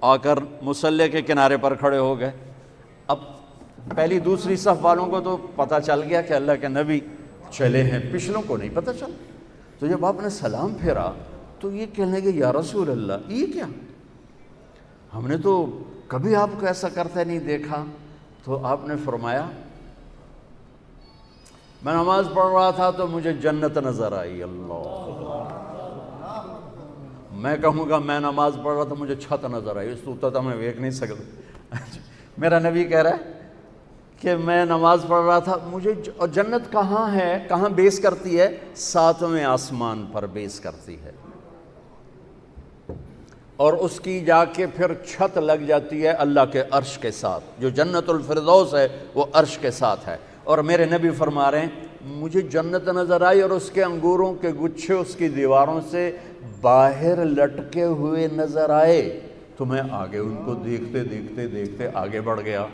آ کر مصلی کے کنارے پر کھڑے ہو گئے۔ اب پہلی دوسری صف والوں کو تو پتہ چل گیا کہ اللہ کے نبی چلے ہیں، پچھلوں کو نہیں پتہ چلا۔ تو جب آپ نے سلام پھیرا تو یہ کہنے لگے یا رسول اللہ، یہ کیا؟ ہم نے تو کبھی آپ کو ایسا کرتے نہیں دیکھا۔ تو آپ نے فرمایا میں نماز پڑھ رہا تھا تو مجھے جنت نظر آئی۔ اللہ، میں کہوں گا میں نماز پڑھ رہا تھا مجھے چھت نظر آئی، اس تو میں دیکھ نہیں سکتا۔ میرا نبی کہہ رہا ہے کہ میں نماز پڑھ رہا تھا، مجھے اور جنت کہاں ہے، کہاں بیس کرتی ہے؟ 7ویں آسمان پر بیس کرتی ہے، اور اس کی جا کے پھر چھت لگ جاتی ہے اللہ کے عرش کے ساتھ۔ جو جنت الفردوس ہے وہ عرش کے ساتھ ہے۔ اور میرے نبی فرما رہے ہیں مجھے جنت نظر آئی اور اس کے انگوروں کے گچھے اس کی دیواروں سے باہر لٹکے ہوئے نظر آئے، تو میں آگے ان کو دیکھتے دیکھتے دیکھتے آگے بڑھ گیا۔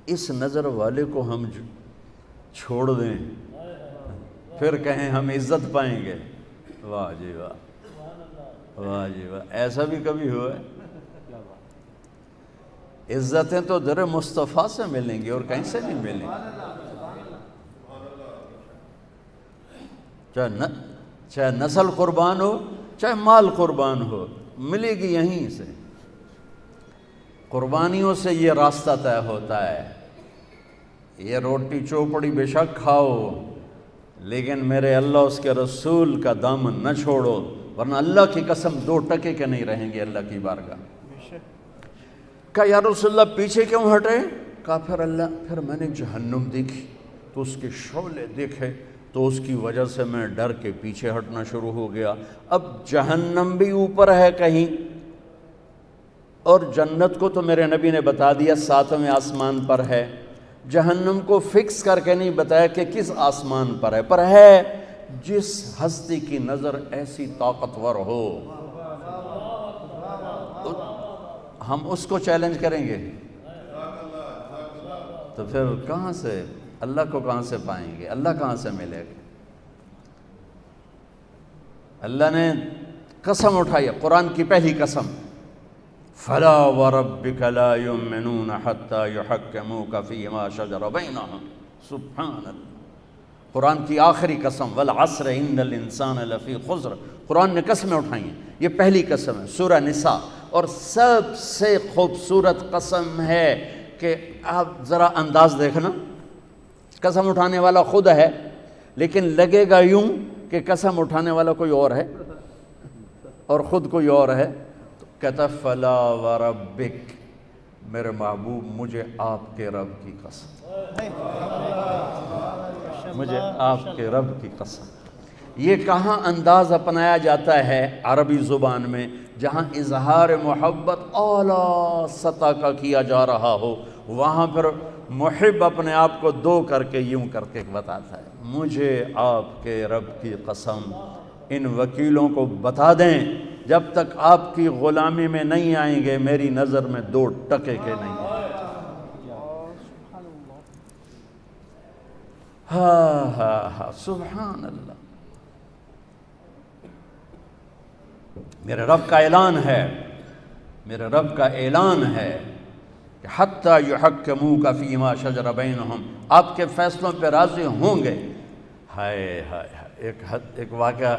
اس نظر والے کو ہم چھوڑ دیں پھر کہیں ہم عزت پائیں گے؟ واہ جی واہ، واہ جی واہ، ایسا بھی کبھی ہوا ہے؟ عزتیں تو در مصطفیٰ سے ملیں گی اور کہیں سے نہیں ملیں گی۔ چاہے نسل قربان ہو، چاہے مال قربان ہو، ملے گی یہیں سے۔ قربانیوں سے یہ راستہ طے ہوتا ہے۔ یہ روٹی چوپڑی بے شک کھاؤ، لیکن میرے اللہ اس کے رسول کا دامن نہ چھوڑو، ورنہ اللہ کی قسم 2 ٹکے کے نہیں رہیں گے اللہ کی بارگاہ۔ کہا یا رسول اللہ پیچھے کیوں ہٹے؟ کہا پھر میں نے جہنم دیکھی تو اس کے شعلے دیکھے تو اس کی وجہ سے میں ڈر کے پیچھے ہٹنا شروع ہو گیا۔ اب جہنم بھی اوپر ہے کہیں، اور جنت کو تو میرے نبی نے بتا دیا 7ویں آسمان پر ہے، جہنم کو فکس کر کے نہیں بتایا کہ کس آسمان پر ہے، پر ہے جس ہستی کی نظر ایسی طاقتور ہو ہم اس کو چیلنج کریں گے، تو پھر کہاں سے اللہ کو کہاں سے پائیں گے؟ اللہ کہاں سے ملے گا؟ اللہ نے قسم اٹھائی، قرآن کی پہلی قسم، فلا وربک لا یؤمنون حتی یحکموک فیما شجر بینہم، سبحان اللہ۔ قرآن کی آخری قسم، والعصر ان الانسان لفی خسر، قرآن نے قسمیں اٹھائی ہیں، یہ پہلی قسم ہے سورہ نساء، اور سب سے خوبصورت قسم ہے کہ آپ ذرا انداز دیکھنا، قسم اٹھانے والا خود ہے لیکن لگے گا یوں کہ قسم اٹھانے والا کوئی اور ہے اور خود کوئی اور ہے، تو کہتا فلا وربک، میرے محبوب مجھے آپ کے رب کی قسم، مجھے آپ کے رب کی قسم۔ یہ کہاں انداز اپنایا جاتا ہے عربی زبان میں؟ جہاں اظہار محبت اعلیٰ سطح کا کیا جا رہا ہو، وہاں پھر محب اپنے آپ کو دو کر کے یوں کر کے بتاتا ہے، مجھے آپ کے رب کی قسم، ان وکیلوں کو بتا دیں جب تک آپ کی غلامی میں نہیں آئیں گے میری نظر میں دو ٹکے کے نہیں ہیں۔ ہاں ہاں ہاں، سبحان اللہ۔ میرے رب کا اعلان ہے، میرے رب کا اعلان ہے کہ حتی یحکموک فیما شجر بینہم، آپ کے فیصلوں پہ راضی ہوں گے۔ ہائے ہائے ہائے، ایک واقعہ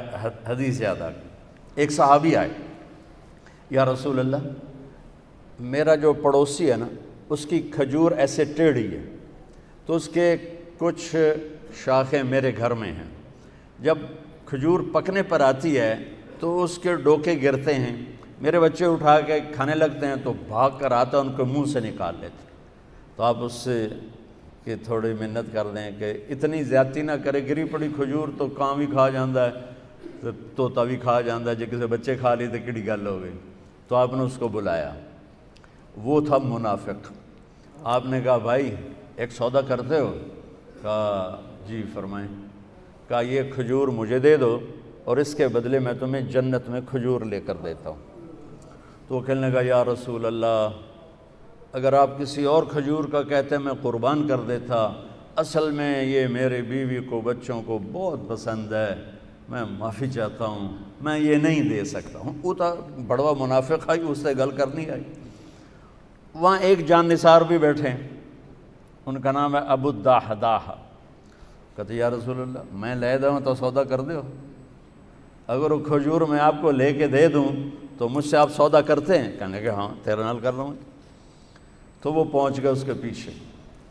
حدیث یاد آ گئی۔ ایک صحابی آئے، یا رسول اللہ میرا جو پڑوسی ہے نا اس کی کھجور ایسے ٹیڑھی ہے، تو اس کے کچھ شاخیں میرے گھر میں ہیں، جب کھجور پکنے پر آتی ہے تو اس کے ڈوکے گرتے ہیں، میرے بچے اٹھا کے کھانے لگتے ہیں تو بھاگ کر آتا ان کو منہ سے نکال لیتے، تو آپ اس سے کہ تھوڑی محنت کر دیں کہ اتنی زیادتی نہ کرے، گری پڑی کھجور تو کاں بھی کھا جاندہ ہے، طوطا بھی کھا جاندہ ہے، جے کسی بچے کھا لی تو کڑی گل ہو گئی۔ تو آپ نے اس کو بلایا، وہ تھا منافق۔ آپ نے کہا بھائی ایک سودا کرتے ہو؟ کہا جی فرمائیں۔ کہا یہ کھجور مجھے دے دو اور اس کے بدلے میں تمہیں جنت میں کھجور لے کر دیتا ہوں۔ تو وہ کہنے لگا یا رسول اللہ اگر آپ کسی اور کھجور کا کہتے میں قربان کر دیتا، اصل میں یہ میرے بیوی کو بچوں کو بہت پسند ہے، میں معافی چاہتا ہوں، میں یہ نہیں دے سکتا ہوں۔ وہ تو بڑوا منافق آئی، اس سے گل کرنی آئی۔ وہاں ایک جان نثار بھی بیٹھے، ان کا نام ہے ابو الدحداح۔ کہتے یا رسول اللہ میں لے دوں تو سودا کر دیو، اگر وہ کھجور میں آپ کو لے کے دے دوں تو مجھ سے آپ سودا کرتے ہیں؟ کہنے کہ ہاں تیرے نال کر رہا ہوں۔ تو وہ پہنچ گئے اس کے پیچھے،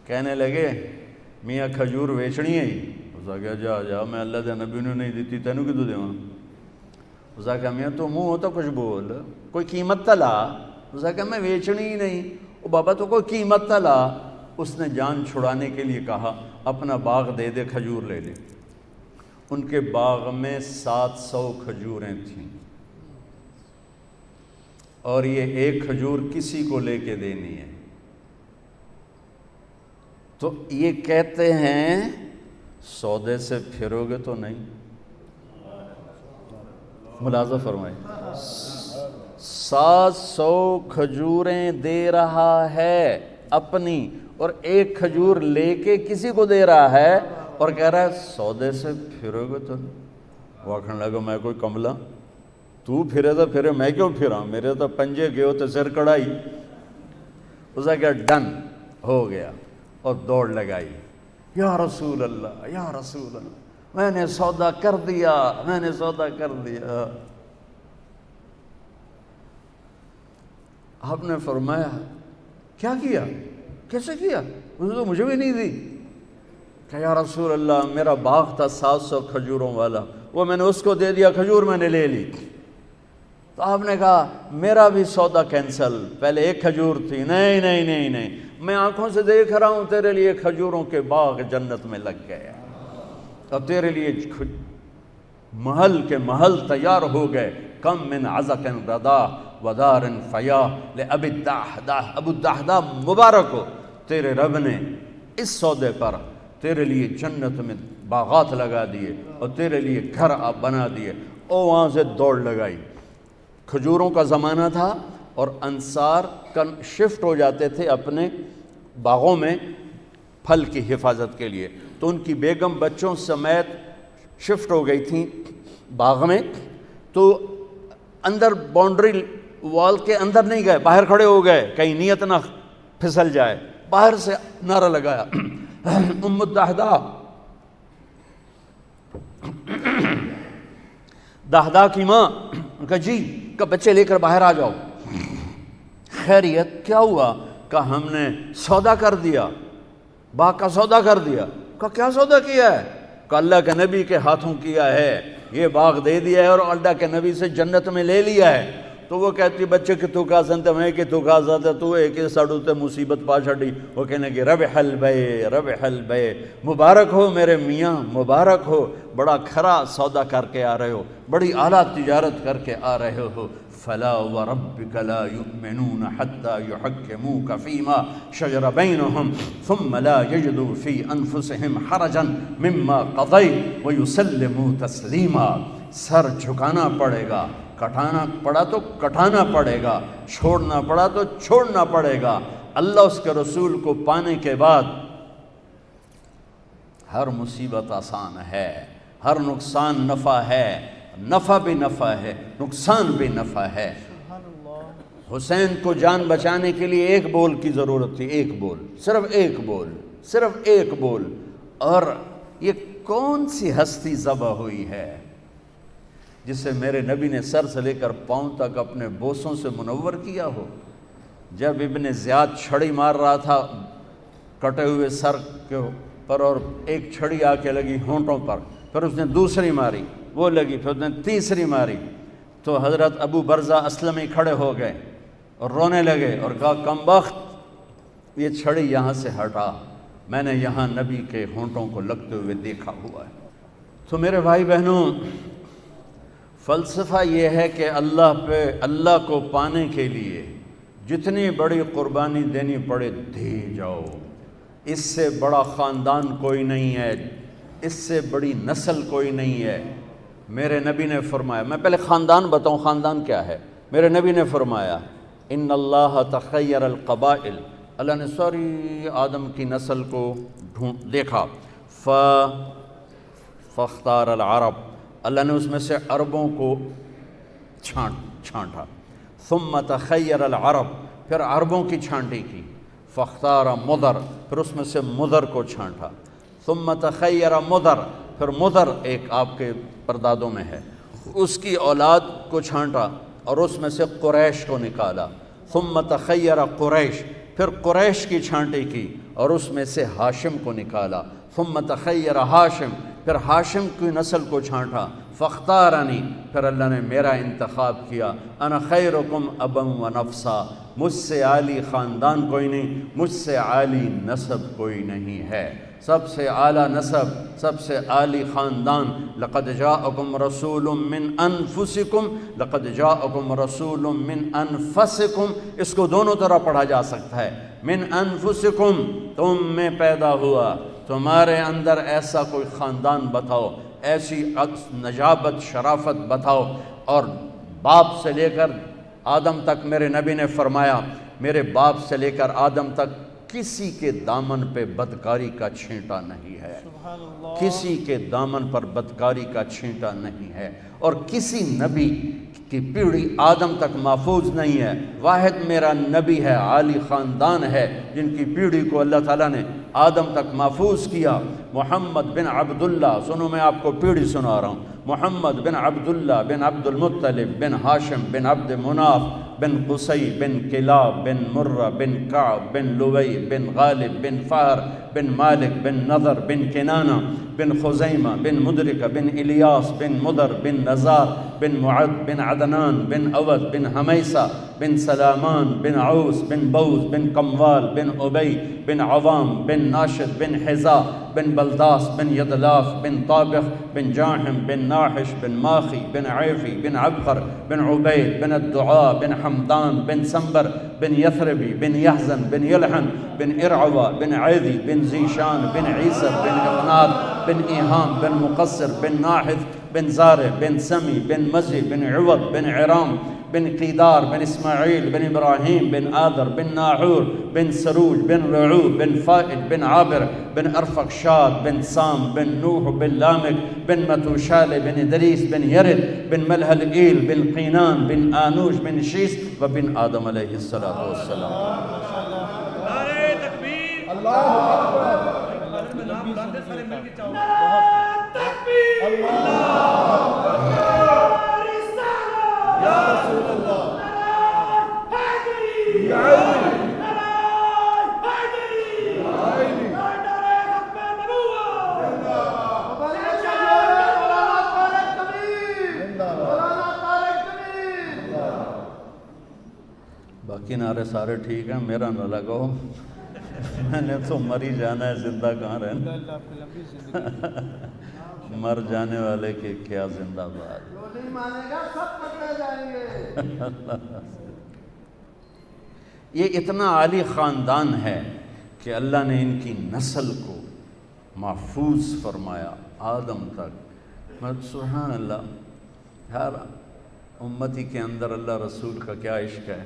کہنے لگے میاں کھجور ویچنی ہے ہی؟ اس نے کہا جا جا، میں اللہ دے نبی نے نہیں دیتی، تینوں کدوں دیواں؟ اس نے کہا میاں تو منہ ہوتا کچھ بول، کوئی قیمت تا لا۔ اس نے کہا میں ویچنی ہی نہیں۔ او بابا تو کوئی قیمت تا لا۔ اس نے جان چھڑانے کے لیے کہا اپنا باغ دے دے، کھجور لے لے۔ ان کے باغ میں 700 کھجوریں تھیں اور یہ ایک کھجور کسی کو لے کے دینی ہے۔ تو یہ کہتے ہیں سودے سے پھرو گے تو نہیں؟ ملاحظہ فرمائیں، 700 کھجوریں دے رہا ہے اپنی اور ایک کھجور لے کے کسی کو دے رہا ہے اور کہہ رہا ہے سودے سے پھرو گے تو نہیں؟ وہ کہنے لگا میں کوئی کملا، تو پھرے تو پھرے، میں کیوں پھرا، میرے تو پنجے گئے تو سر کڑائی۔ اس نے کہا ڈن ہو گیا اور دوڑ لگائی، یا رسول اللہ یا رسول اللہ میں نے سودا کر دیا، میں نے سودا کر دیا۔ آپ نے فرمایا کیا کیا، کیسے کیا؟ اس نے تو مجھے بھی نہیں دی۔ کہ یا رسول اللہ میرا باغ تھا 700 کھجوروں والا، وہ میں نے اس کو دے دیا، کھجور میں نے لے لی۔ تو آپ نے کہا میرا بھی سودا کینسل، پہلے ایک کھجور تھی، نہیں نہیں نہیں نہیں، میں آنکھوں سے دیکھ رہا ہوں تیرے لیے کھجوروں کے باغ جنت میں لگ گئے اور تیرے لیے محل کے محل تیار ہو گئے۔ کم من عزق ردا ودار فیا لأبی الدحداح، ابو الدحداح مبارک ہو، تیرے رب نے اس سودے پر تیرے لیے جنت میں باغات لگا دیے اور تیرے لیے گھر آپ بنا دیے۔ اور وہاں سے دوڑ لگائی۔ کھجوروں کا زمانہ تھا اور انصار شفٹ ہو جاتے تھے اپنے باغوں میں پھل کی حفاظت کے لیے۔ تو ان کی بیگم بچوں سمیت شفٹ ہو گئی تھیں باغ میں، تو اندر باؤنڈری وال کے اندر نہیں گئے، باہر کھڑے ہو گئے کہیں نیت نہ پھسل جائے۔ باہر سے نعرہ لگایا ام الدحداء، دہدا کی ماں کہا جی، کہ بچے لے کر باہر آ جاؤ۔ خیریت کیا ہوا؟ کہ ہم نے سودا کر دیا، باغ کا سودا کر دیا۔ کہ کیا سودا کیا ہے؟ کہ اللہ کے نبی کے ہاتھوں کیا ہے، یہ باغ دے دیا ہے اور اللہ کے نبی سے جنت میں لے لیا ہے۔ تو وہ کہتی بچے کہ تو کا سنتے میں کہ تو کا سنتے تو ایک ساڑو تے مصیبت پا چھڑی۔ وہ کہنے کہ ربح البیع ربح البیع، مبارک ہو میرے میاں، مبارک ہو، بڑا کھرا سودا کر کے آ رہے ہو، بڑی اعلیٰ تجارت کر کے آ رہے ہو۔ فلا وربک لا یؤمنون حتی یحکموک فیما شجر بینہم ثم لا یجدوا فی انفسہم حرجا مما قضیت ویسلموا تسلیما۔ سر جھکانا پڑے گا، کٹانا پڑا تو کٹانا پڑے گا، چھوڑنا پڑا تو چھوڑنا پڑے گا۔ اللہ اس کے رسول کو پانے کے بعد ہر مصیبت آسان ہے، ہر نقصان نفع ہے، نفع بھی نفع ہے، نقصان بھی نفع ہے۔ حسین کو جان بچانے کے لیے ایک بول کی ضرورت تھی، ایک بول، صرف ایک بول، صرف ایک بول۔ اور یہ کون سی ہستی ذبح ہوئی ہے جسے میرے نبی نے سر سے لے کر پاؤں تک اپنے بوسوں سے منور کیا ہو؟ جب ابن زیاد چھڑی مار رہا تھا کٹے ہوئے سر کے پر، اور ایک چھڑی آ کے لگی ہونٹوں پر، پھر اس نے دوسری ماری، وہ لگی، پھر اس نے تیسری ماری، تو حضرت ابو برزہ اسلمی کھڑے ہو گئے اور رونے لگے اور کہا کمبخت، یہ چھڑی یہاں سے ہٹا، میں نے یہاں نبی کے ہونٹوں کو لگتے ہوئے دیکھا ہوا ہے۔ تو میرے بھائی بہنوں، فلسفہ یہ ہے کہ اللہ کو پانے کے لیے جتنی بڑی قربانی دینی پڑے دے جاؤ۔ اس سے بڑا خاندان کوئی نہیں ہے، اس سے بڑی نسل کوئی نہیں ہے۔ میرے نبی نے فرمایا، میں پہلے خاندان بتاؤں خاندان کیا ہے۔ میرے نبی نے فرمایا ان اللہ تخیر القبائل، اللہ نے ساری آدم کی نسل کو دیکھا، فاختار العرب، اللہ نے اس میں سے عربوں کو چھانٹا، ثم تخیر العرب، پھر عربوں کی چھانٹی کی، فاختار مضر، پھر اس میں سے مضر کو چھانٹا، ثم تخیر مضر، پھر مضر ایک آپ کے پردادوں میں ہے، اس کی اولاد کو چھانٹا اور اس میں سے قریش کو نکالا، ثم تخیر قریش، پھر قریش کی چھانٹی کی اور اس میں سے ہاشم کو نکالا، ثم تخیر ہاشم، پھر ہاشم کی نسل کو چھانٹا، فاختارنی، پھر اللہ نے میرا انتخاب کیا، انا خیرکم ابا و نفسا، مجھ سے عالی خاندان کوئی نہیں، مجھ سے عالی نسب کوئی نہیں ہے، سب سے اعلیٰ نسب، سب سے عالی خاندان۔ لقد جاءکم رسول من انفسکم، لقد جاءکم رسول من انفسکم، اس کو دونوں طرح پڑھا جا سکتا ہے، من انفسکم، تم میں پیدا ہوا، تمہارے اندر ایسا کوئی خاندان بتاؤ، ایسی نجابت شرافت بتاؤ۔ اور باپ سے لے کر آدم تک میرے نبی نے فرمایا، میرے باپ سے لے کر آدم تک کسی کے دامن پہ بدکاری کا چھینٹا نہیں ہے، کسی کے دامن پر بدکاری کا چھینٹا نہیں ہے، اور کسی نبی کی پیڑھی آدم تک محفوظ نہیں ہے۔ واحد میرا نبی ہے، عالی خاندان ہے، جن کی پیڑھی کو اللہ تعالیٰ نے آدم تک محفوظ کیا۔ محمد بن عبداللہ، سنو میں آپ کو پیڑھی سنا رہا ہوں، محمد بن عبداللہ بن عبد المطلب بن ہاشم بن عبد مناف بن قصی بن کلاب بن مرہ بن کعب بن لوی بن غالب بن فہر بن مالک بن نضر بن کنانہ بن خزیمہ بن مدرکہ بن الیاس بن مدر بن نزار بن معد بن عدنان بن اود بن حمیسہ بن سلامان بن عوس بن بوز بن قموال بن ابی بن عوام بن ناشد بن حزا بن بلداس بن یدلاف بن طابخ بن جاحم بن ناحش بن ماخی بن عیفی بن عبقر بن عبید بن الدعاء بن حمدان بن سنبر بن یثربی بن یحزن بن یلحن بن ارعوہ بن عیدی بن زیشان بن عیسر بن اقناد بن ایہام بن مقصر بن ناحث بن زارع بن سمی بن مزی بن عوض بن عرام بن قیدار بن اسماعیل بن ابراہیم بن آدر بن ناحور بن سروج بن رعو بن فائد بن عابر بن ارفقشاد بن سام بن نوح بن لامک بن متوشال بن ادریس بن یرد بن ملہل ایل بن قینان بن آنوش بن شیس و بن آدم علیہ السلام. نعرہ تکبیر، اللہ اکبر، نام بلاتے سارے مل کے چاہو. یا رسول اللہ، باقی نعرے سارے ٹھیک ہیں، میرا نہ لگاؤ. میں نے تو مر ہی جانا ہے، زندہ کہاں رہنا. مر جانے والے کے کیا زندہ باد. جو نہیں مانے گا سب پکڑے جائیں گے. یہ اتنا عالی خاندان ہے کہ اللہ نے ان کی نسل کو محفوظ فرمایا آدم تک. سبحان اللہ، ہر امتی کے اندر اللہ رسول کا کیا عشق ہے.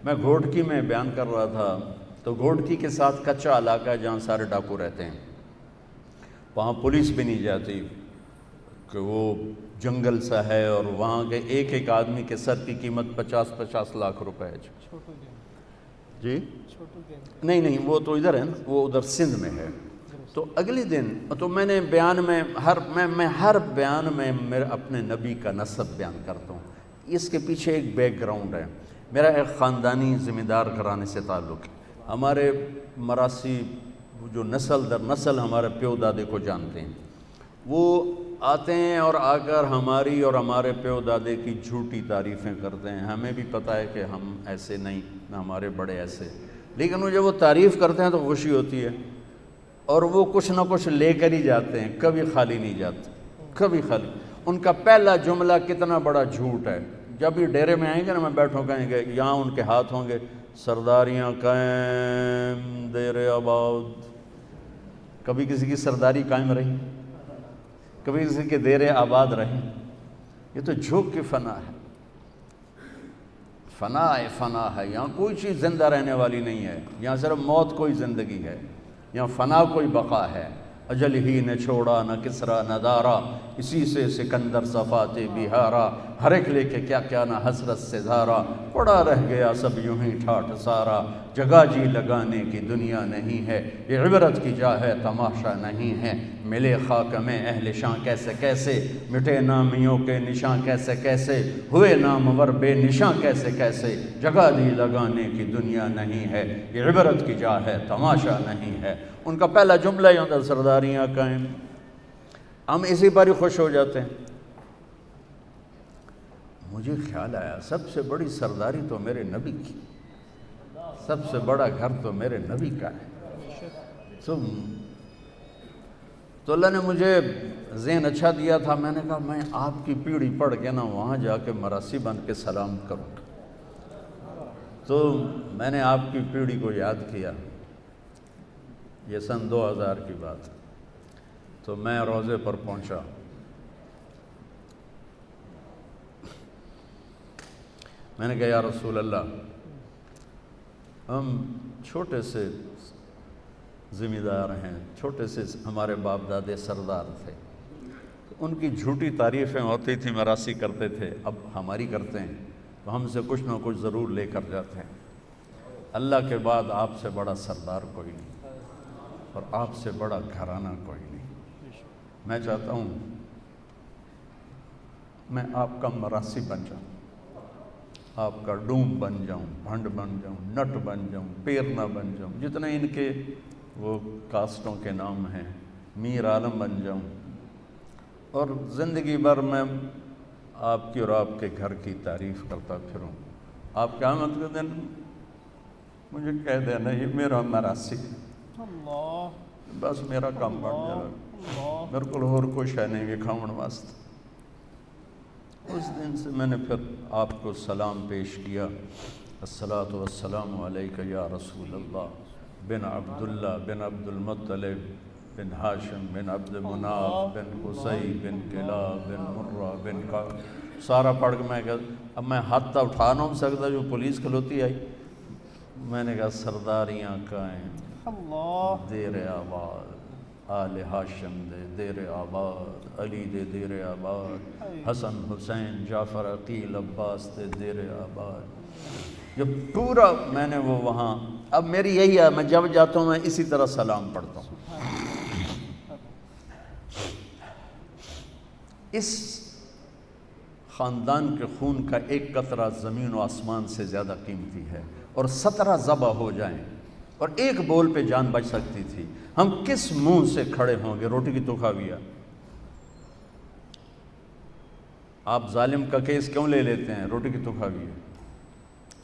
میں گھوٹکی میں بیان کر رہا تھا تو گھوٹکی کے ساتھ کچا علاقہ ہے جہاں سارے ڈاکو رہتے ہیں. وہاں پولیس بھی نہیں جاتی کہ وہ جنگل سا ہے، اور وہاں کے ایک ایک آدمی کے سر کی قیمت 50-50 لاکھ روپے ہے. جی نہیں وہ تو ادھر ہے نا، وہ ادھر سندھ میں ہے. تو اگلے دن تو میں نے بیان میں ہر بیان میں میرے اپنے نبی کا نسب بیان کرتا ہوں. اس کے پیچھے ایک بیک گراؤنڈ ہے. میرا ایک خاندانی ذمہ دار گھرانے سے تعلق ہے. ہمارے مراسی جو نسل در نسل ہمارے پیو دادے کو جانتے ہیں، وہ آتے ہیں اور آ کر ہماری اور ہمارے پیو دادے کی جھوٹی تعریفیں کرتے ہیں. ہمیں بھی پتہ ہے کہ ہم ایسے نہیں، نہ ہمارے بڑے ایسے، لیکن وہ جب وہ تعریف کرتے ہیں تو خوشی ہوتی ہے، اور وہ کچھ نہ کچھ لے کر ہی جاتے ہیں، کبھی خالی نہیں جاتے، کبھی خالی. ان کا پہلا جملہ کتنا بڑا جھوٹ ہے. جب یہ ڈیرے میں آئیں گے نا، میں بیٹھوں کہیں گے، یہاں ان کے ہاتھ ہوں گے، سرداریاں قائم دیر آباد. کبھی کسی کی سرداری قائم رہی؟ کبھی کسی کے دیر آباد رہی؟ یہ تو جھوک کی فنا ہے. فنا ہے. یہاں کوئی چیز زندہ رہنے والی نہیں ہے. یہاں صرف موت کوئی زندگی ہے. یہاں فنا کوئی بقا ہے. اجل ہی نے چھوڑا نہ کسرا نہ دارا، اسی سے سکندر صفات بہارا. ہر ایک لے کے کیا کیا نہ حسرت سے دھارا، پڑا رہ گیا سب یوں ہی ٹھاٹھ سارا. جگہ جی لگانے کی دنیا نہیں ہے، یہ عبرت کی جا ہے تماشا نہیں ہے. ملے خاک میں اہل شاں کیسے کیسے، مٹے نامیوں کے نشاں کیسے کیسے، ہوئے نامور بے نشاں کیسے کیسے. جگہ جی لگانے کی دنیا نہیں ہے، یہ عبرت کی جا ہے تماشا نہیں ہے. ان کا پہلا جملہ ہی ہوتا ہے سرداریاں قائم. ہم اسی پر ہی خوش ہو جاتے ہیں. مجھے خیال آیا سب سے بڑی سرداری تو میرے نبی کی، سب سے بڑا گھر تو میرے نبی کا ہے. تو اللہ نے مجھے ذہن اچھا دیا تھا. میں نے کہا میں آپ کی پیڑھی پڑھ کے نا وہاں جا کے مراسی بن کے سلام کروں. تو میں نے آپ کی پیڑھی کو یاد کیا. یہ سن 2000 کی بات. تو میں روضے پر پہنچا. میں نے کہا یا رسول اللہ، ہم چھوٹے سے ذمہ دار ہیں، چھوٹے سے ہمارے باپ دادے سردار تھے. ان کی جھوٹی تعریفیں ہوتی تھیں، مراسی کرتے تھے، اب ہماری کرتے ہیں تو ہم سے کچھ نہ کچھ ضرور لے کر جاتے ہیں. اللہ کے بعد آپ سے بڑا سردار کوئی نہیں، اور آپ سے بڑا گھرانہ کوئی نہیں. میں چاہتا ہوں میں آپ کا مراسی بن جاؤں، آپ کا ڈوم بن جاؤں، بھنڈ بن جاؤں، نٹ بن جاؤں، پیرنا بن جاؤں، جتنے ان کے وہ کاسٹوں کے نام ہیں، میر عالم بن جاؤں، اور زندگی بھر میں آپ کی اور آپ کے گھر کی تعریف کرتا پھروں. آپ قیامت کے دن مجھے کہہ دینا یہ میرا مراسی، بس میرا کام بن جائے، میرے کو اور کوئی شے نہیں کہ کھاؤن واسطے. اس دن سے میں نے پھر آپ کو سلام پیش کیا. الصلاۃ والسلام علیک یا رسول اللہ بن عبداللہ بن عبد المطلب بن ہاشم بن عبد مناف بن قصی بن کلاب بن مرہ بن کا سارا پڑھ کے میں کہا اب میں ہاتھ تو اٹھا نہ سکتا جو پولیس کھلوتی آئی. میں نے کہا سرداریاں قائم دیر آباد آل ہاشم دے دیر آباد علی دے دیر آباد حسن حسین جعفر عقیل عباس دے دیر آباد. جب پورا میں نے وہ وہاں اب میری یہی ہے میں جب جاتا ہوں میں اسی طرح سلام پڑھتا ہوں. اس خاندان کے خون کا ایک قطرہ زمین و آسمان سے زیادہ قیمتی ہے اور 17 ذبح ہو جائیں اور ایک بول پہ جان بچ سکتی تھی. ہم کس منہ سے کھڑے ہوں گے؟ روٹی کی تو کھاویا. آپ ظالم کا کیس کیوں لے لیتے ہیں؟ روٹی کی تو کھاویا.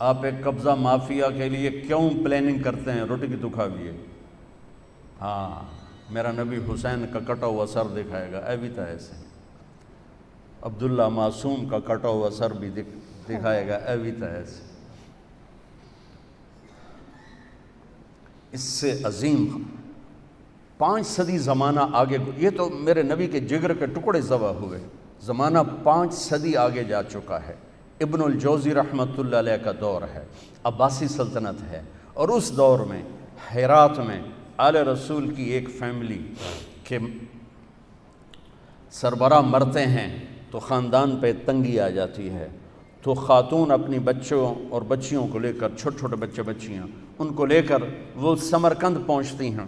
آپ ایک قبضہ مافیا کے لیے کیوں پلاننگ کرتے ہیں؟ روٹی کی تو کھاویے. ہاں میرا نبی حسین کا کٹا ہوا سر دکھائے گا اے بھی تھا ایسے. عبداللہ معصوم کا کٹا ہوا سر بھی دکھائے گا اے بھی تھا ایسے. اس سے عظیم 5 صدی زمانہ آگے. یہ تو میرے نبی کے جگر کے ٹکڑے ذبح ہوئے. زمانہ 5 صدی آگے جا چکا ہے. ابن الجوزی رحمۃ اللہ علیہ کا دور ہے. عباسی سلطنت ہے. اور اس دور میں ہرات میں آل رسول کی ایک فیملی کے سربراہ مرتے ہیں تو خاندان پہ تنگی آ جاتی ہے. تو خاتون اپنی بچوں اور بچیوں کو لے کر چھوٹے چھوٹے بچے بچیاں ان کو لے کر وہ سمرقند پہنچتی ہیں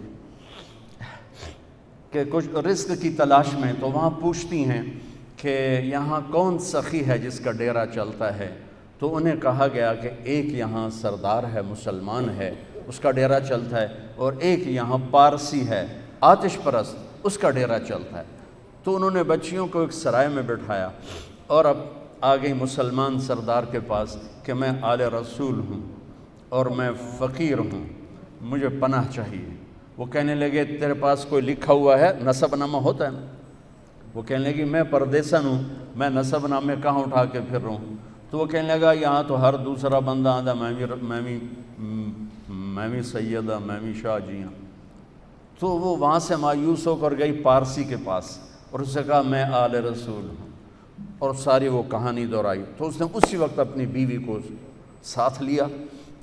کہ کچھ رزق کی تلاش میں. تو وہاں پوچھتی ہیں کہ یہاں کون سخی ہے جس کا ڈیرا چلتا ہے. تو انہیں کہا گیا کہ ایک یہاں سردار ہے مسلمان ہے اس کا ڈیرا چلتا ہے اور ایک یہاں پارسی ہے آتش پرست اس کا ڈیرا چلتا ہے. تو انہوں نے بچیوں کو ایک سرائے میں بٹھایا اور اب آ گئی مسلمان سردار کے پاس کہ میں آل رسول ہوں اور میں فقیر ہوں مجھے پناہ چاہیے. وہ کہنے لگے تیرے پاس کوئی لکھا ہوا ہے؟ نسب نامہ ہوتا ہے نا. وہ کہنے لگی میں پردیسن ہوں میں نسب نامے کہاں اٹھا کے پھر رہا ہوں. تو وہ کہنے لگا یہاں تو ہر دوسرا بندہ آدھا میں بھی سیدہ میں بھی شاہ جی ہوں. تو وہ وہاں سے مایوس ہو کر گئی پارسی کے پاس اور اس سے کہا میں آل رسول ہوں اور ساری وہ کہانی دہرائی. تو اس نے اسی وقت اپنی بیوی کو ساتھ لیا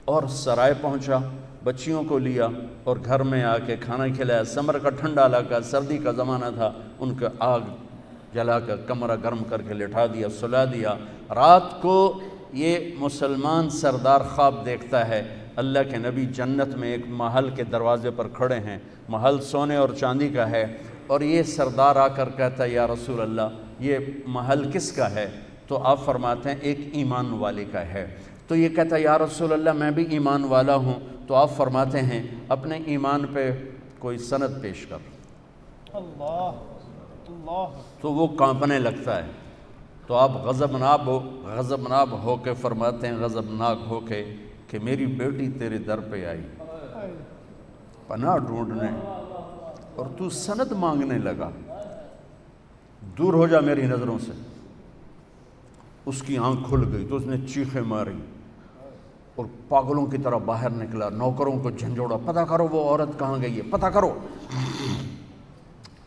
اور سرائے پہنچا بچیوں کو لیا اور گھر میں آ کے کھانا کھلایا. سمر کا ٹھنڈا علاقہ سردی کا زمانہ تھا. ان کا آگ جلا کر کمرہ گرم کر کے لٹا دیا سلا دیا. رات کو یہ مسلمان سردار خواب دیکھتا ہے اللہ کے نبی جنت میں ایک محل کے دروازے پر کھڑے ہیں. محل سونے اور چاندی کا ہے اور یہ سردار آ کر کہتا ہے یا رسول اللہ یہ محل کس کا ہے؟ تو آپ فرماتے ہیں ایک ایمان والے کا ہے. تو یہ کہتا ہے یا رسول اللہ میں بھی ایمان والا ہوں. تو آپ فرماتے ہیں اپنے ایمان پہ کوئی سند پیش کر. تو وہ کانپنے لگتا ہے. تو آپ غضبناک ہو کے فرماتے ہیں غضبناک ہو کے کہ میری بیٹی تیرے در پہ آئی پناہ ڈھونڈنے اور تو سند مانگنے لگا. دور ہو جا میری نظروں سے. اس کی آنکھ کھل گئی تو اس نے چیخیں ماری اور پاگلوں کی طرح باہر نکلا. نوکروں کو جھنجھوڑا پتہ کرو وہ عورت کہاں گئی ہے پتہ کرو.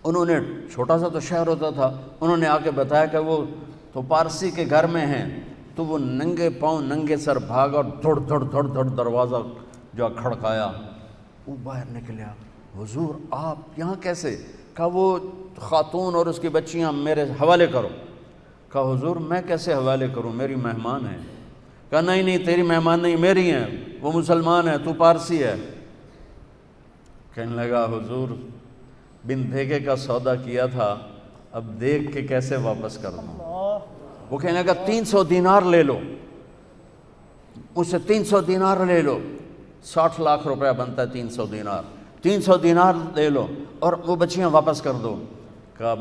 انہوں نے چھوٹا سا تو شہر ہوتا تھا انہوں نے آ کے بتایا کہ وہ تو پارسی کے گھر میں ہیں. تو وہ ننگے پاؤں ننگے سر بھاگا اور دھڑ دھڑ دروازہ جو کھڑکایا. وہ باہر نکلیا حضور آپ یہاں کیسے؟ کہا وہ خاتون اور اس کی بچیاں میرے حوالے کرو. کہا حضور میں کیسے حوالے کروں میری مہمان ہیں. کہا نہیں تیری مہمان نہیں میری ہیں وہ مسلمان ہے تو پارسی ہے. کہنے لگا حضور بن دھیگے کا سودا کیا تھا اب دیکھ کے کیسے واپس کر دوں. وہ کہنے لگا 300 دینار لے لو مجھ سے 300 دینار لے لو. 60 لاکھ روپیہ بنتا ہے 300 دینار. 300 دینار لے لو اور وہ بچیاں واپس کر دو. کہا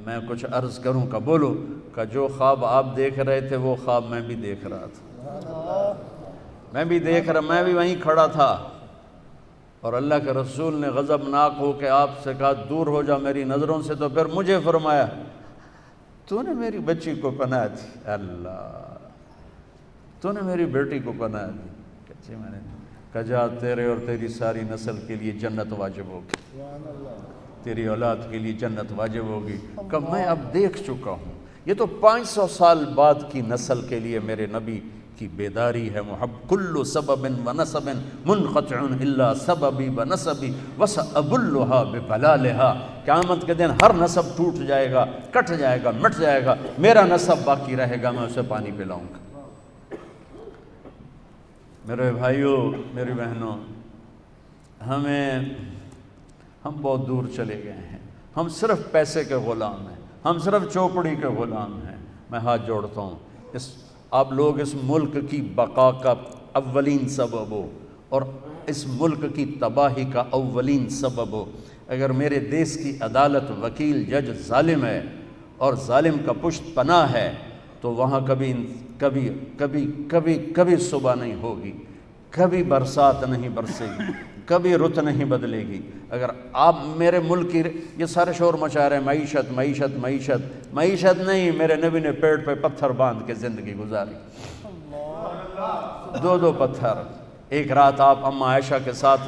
میں کچھ عرض کروں؟ کہا بولو. کہا جو خواب آپ دیکھ رہے تھے وہ خواب میں بھی دیکھ رہا تھا. میں بھی وہیں کھڑا تھا اور اللہ کے رسول نے غضبناک ہو کے آپ سے کہا دور ہو جا میری نظروں سے. تو پھر مجھے فرمایا تو نے میری بچی کو پناہ دی. اللہ تو نے میری بیٹی کو پناہ دی. کہتے میں نے کہ جا تیرے اور تیری ساری نسل کے لیے جنت واجب ہوگی، تیری اولاد کے لیے جنت واجب ہوگی۔ کہ میں اب دیکھ چکا ہوں، یہ تو 500 سال بعد کی نسل کے لیے میرے نبی کی بیداری ہے۔ کل سبب و نسب منقطع الا سببی و نسبی وسأبلھا ببلالھا، قیامت کے دن ہر نسب ٹوٹ جائے گا، کٹ جائے گا، مٹ جائے گا، میرا نسب باقی رہے گا، میں اسے پانی پلاؤں گا۔ میرے بھائیوں، میری بہنوں، ہم بہت دور چلے گئے ہیں، ہم صرف پیسے کے غلام ہیں، ہم صرف چوپڑی کے غلام ہیں۔ میں ہاتھ جوڑتا ہوں، آپ لوگ اس ملک کی بقا کا اولین سبب ہو اور اس ملک کی تباہی کا اولین سبب ہو۔ اگر میرے دیس کی عدالت، وکیل، جج ظالم ہے اور ظالم کا پشت پناہ ہے تو وہاں کبھی صبح نہیں ہوگی، کبھی برسات نہیں برسے گی، کبھی رت نہیں بدلے گی۔ اگر آپ میرے ملک کی یہ سارے شور مچا رہے ہیں معیشت معیشت معیشت، معیشت نہیں، میرے نبی نے پیڑ پہ پتھر باندھ کے زندگی گزاری، 2 پتھر۔ ایک رات آپ اماں عائشہ کے ساتھ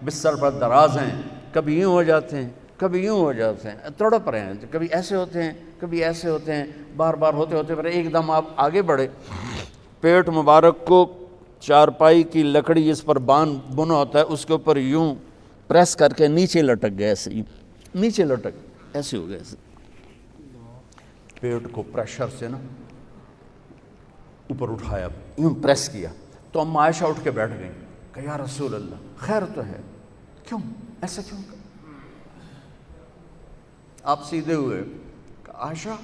بستر پر دراز ہیں، کبھی یوں ہو جاتے ہیں، کبھی یوں ہو جاتے ہیں، تڑپ رہے ہیں، کبھی ایسے ہوتے ہیں، کبھی ایسے ہوتے ہیں، بار بار ہوتے ہوتے پھر ایک دم آپ آگے بڑھے، پیٹ مبارک کو چارپائی کی لکڑی جس پر بنا ہوتا ہے اس کے اوپر یوں پریس کر کے نیچے لٹک گئے، ایسے نیچے لٹک ایسے ہو گئے، ایسے پیٹ کو پریشر سے نا اوپر اٹھایا، یوں پریس کیا تو اماں عائشہ اٹھ کے بیٹھ گئیں کہ یا رسول اللہ خیر تو ہے، کیوں ایسا کیوں؟ آپ سیدھے ہوئے کہ عائشہ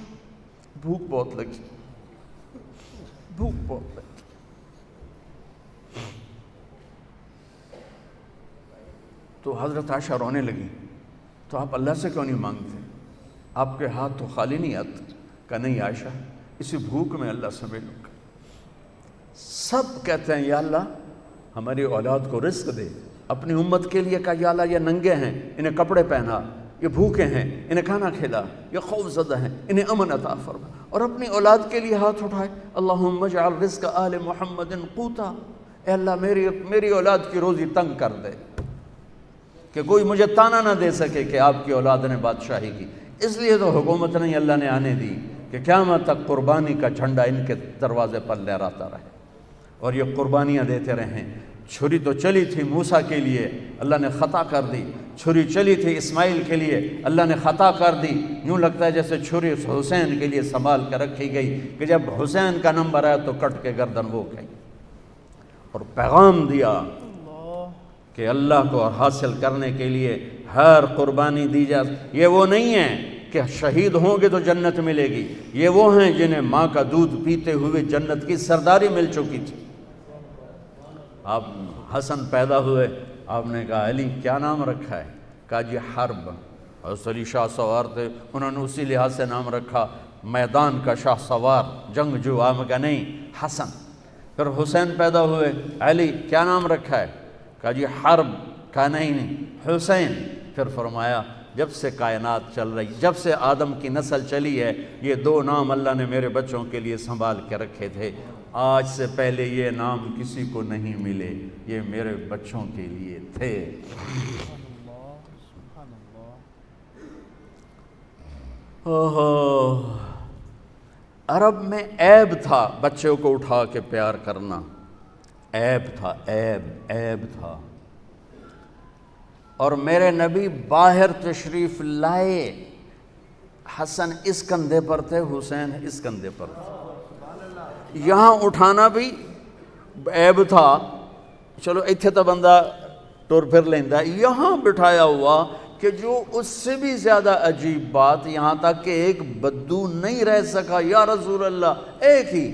بھوک بہت لگی، بھوک بہت لگی۔ تو حضرت عائشہ رونے لگی، تو آپ اللہ سے کیوں نہیں مانگتے؟ آپ کے ہاتھ تو خالی نہیں آتے؟ کہ نہیں عائشہ، اسی بھوک میں اللہ سے ملوں گا۔ سب کہتے ہیں یا اللہ ہماری اولاد کو رزق دے، اپنی امت کے لیے کہا یا اللہ یہ ننگے ہیں انہیں کپڑے پہنا، یہ بھوکے ہیں انہیں کھانا کھلا، یہ خوف زدہ ہیں انہیں امن عطا فرما، اور اپنی اولاد کے لیے ہاتھ اٹھائے اللہم اجعل رزق آل محمد قوتا، اے اللہ میری اولاد کی روزی تنگ کر دے کہ کوئی مجھے تانا نہ دے سکے کہ آپ کی اولاد نے بادشاہی کی۔ اس لیے تو حکومت نہیں اللہ نے آنے دی کہ قیامت تک قربانی کا جھنڈا ان کے دروازے پر لہراتا رہے اور یہ قربانیاں دیتے رہیں۔ چھری تو چلی تھی موسیٰ کے لیے، اللہ نے خطا کر دی، چھری چلی تھی اسماعیل کے لیے، اللہ نے خطا کر دی۔ یوں لگتا ہے جیسے چھری حسین کے لیے سنبھال کر رکھی گئی کہ جب حسین کا نمبر آیا تو کٹ کے گردن وہ گئی، اور پیغام دیا کہ اللہ کو حاصل کرنے کے لیے ہر قربانی دی جائے۔ یہ وہ نہیں ہے کہ شہید ہوں گے تو جنت ملے گی، یہ وہ ہیں جنہیں ماں کا دودھ پیتے ہوئے جنت کی سرداری مل چکی تھی۔ آپ حسن پیدا ہوئے، آپ نے کہا علی کیا نام رکھا ہے؟ کہا جی حرب، حضرت علی شاہ سوار تھے، انہوں نے اسی لحاظ سے نام رکھا، میدان کا شاہ سوار، جنگجو۔ آپ کا نہیں حسن۔ پھر حسین پیدا ہوئے، علی کیا نام رکھا ہے؟ کہا جی حرب۔ کہا نہیں حسین۔ پھر فرمایا جب سے کائنات چل رہی، جب سے آدم کی نسل چلی ہے، یہ 2 نام اللہ نے میرے بچوں کے لیے سنبھال کے رکھے تھے، آج سے پہلے یہ نام کسی کو نہیں ملے، یہ میرے بچوں کے لیے تھے۔ عرب میں عیب تھا بچوں کو اٹھا کے پیار کرنا، عیب تھا، عیب تھا۔ اور میرے نبی باہر تشریف لائے، حسن اس کندھے پر تھے، حسین اس کندھے پر تھے، یہاں اٹھانا بھی عیب تھا، چلو ایتھے تو بندہ ٹور پھر لیندہ، یہاں بٹھایا ہوا کہ جو اس سے بھی زیادہ عجیب بات، یہاں تک کہ ایک بدو نہیں رہ سکا، یا رسول اللہ ایک ہی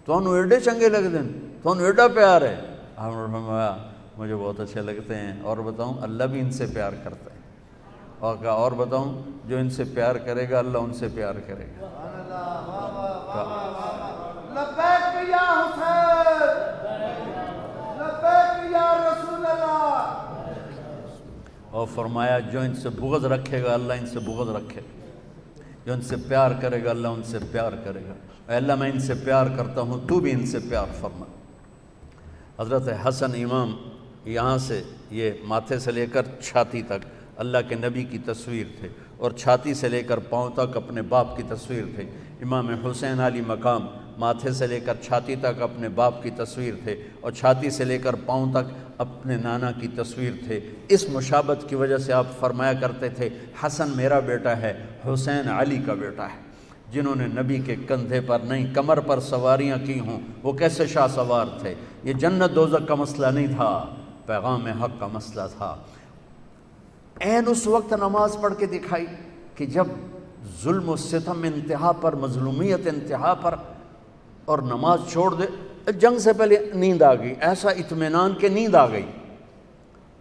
تو انہوں ایڈے چنگے لگ دیں، تو انہوں ایڈا پیار ہے۔ آپ نے فرمایا مجھے بہت اچھے لگتے ہیں، اور بتاؤں اللہ بھی ان سے پیار کرتا ہے، اور کہا اور بتاؤں جو ان سے پیار کرے گا اللہ ان سے پیار کرے گا۔ لبیک یا حسین، لبیک یا رسول اللہ۔ اور فرمایا جو ان سے بغض رکھے گا اللہ ان سے بغض رکھے گا، جو ان سے پیار کرے گا اللہ ان سے پیار کرے گا۔ اے اللہ میں ان سے پیار کرتا ہوں، تو بھی ان سے پیار فرما۔ حضرت حسن امام یہاں سے یہ ماتھے سے لے کر چھاتی تک اللہ کے نبی کی تصویر تھے، اور چھاتی سے لے کر پاؤں تک اپنے باپ کی تصویر تھے۔ امام حسین علی مقام ماتھے سے لے کر چھاتی تک اپنے باپ کی تصویر تھے، اور چھاتی سے لے کر پاؤں تک اپنے نانا کی تصویر تھے۔ اس مشابت کی وجہ سے آپ فرمایا کرتے تھے حسن میرا بیٹا ہے، حسین علی کا بیٹا ہے۔ جنہوں نے نبی کے کندھے پر نہیں کمر پر سواریاں کی ہوں وہ کیسے شاہ سوار تھے۔ یہ جنت دوزخ کا مسئلہ نہیں تھا، پیغام حق کا مسئلہ تھا۔ عین اس وقت نماز پڑھ کے دکھائی کہ جب ظلم و ستم انتہا پر، مظلومیت انتہا پر، اور نماز چھوڑ دے۔ جنگ سے پہلے نیند آ گئی، ایسا اطمینان کہ نیند آ گئی،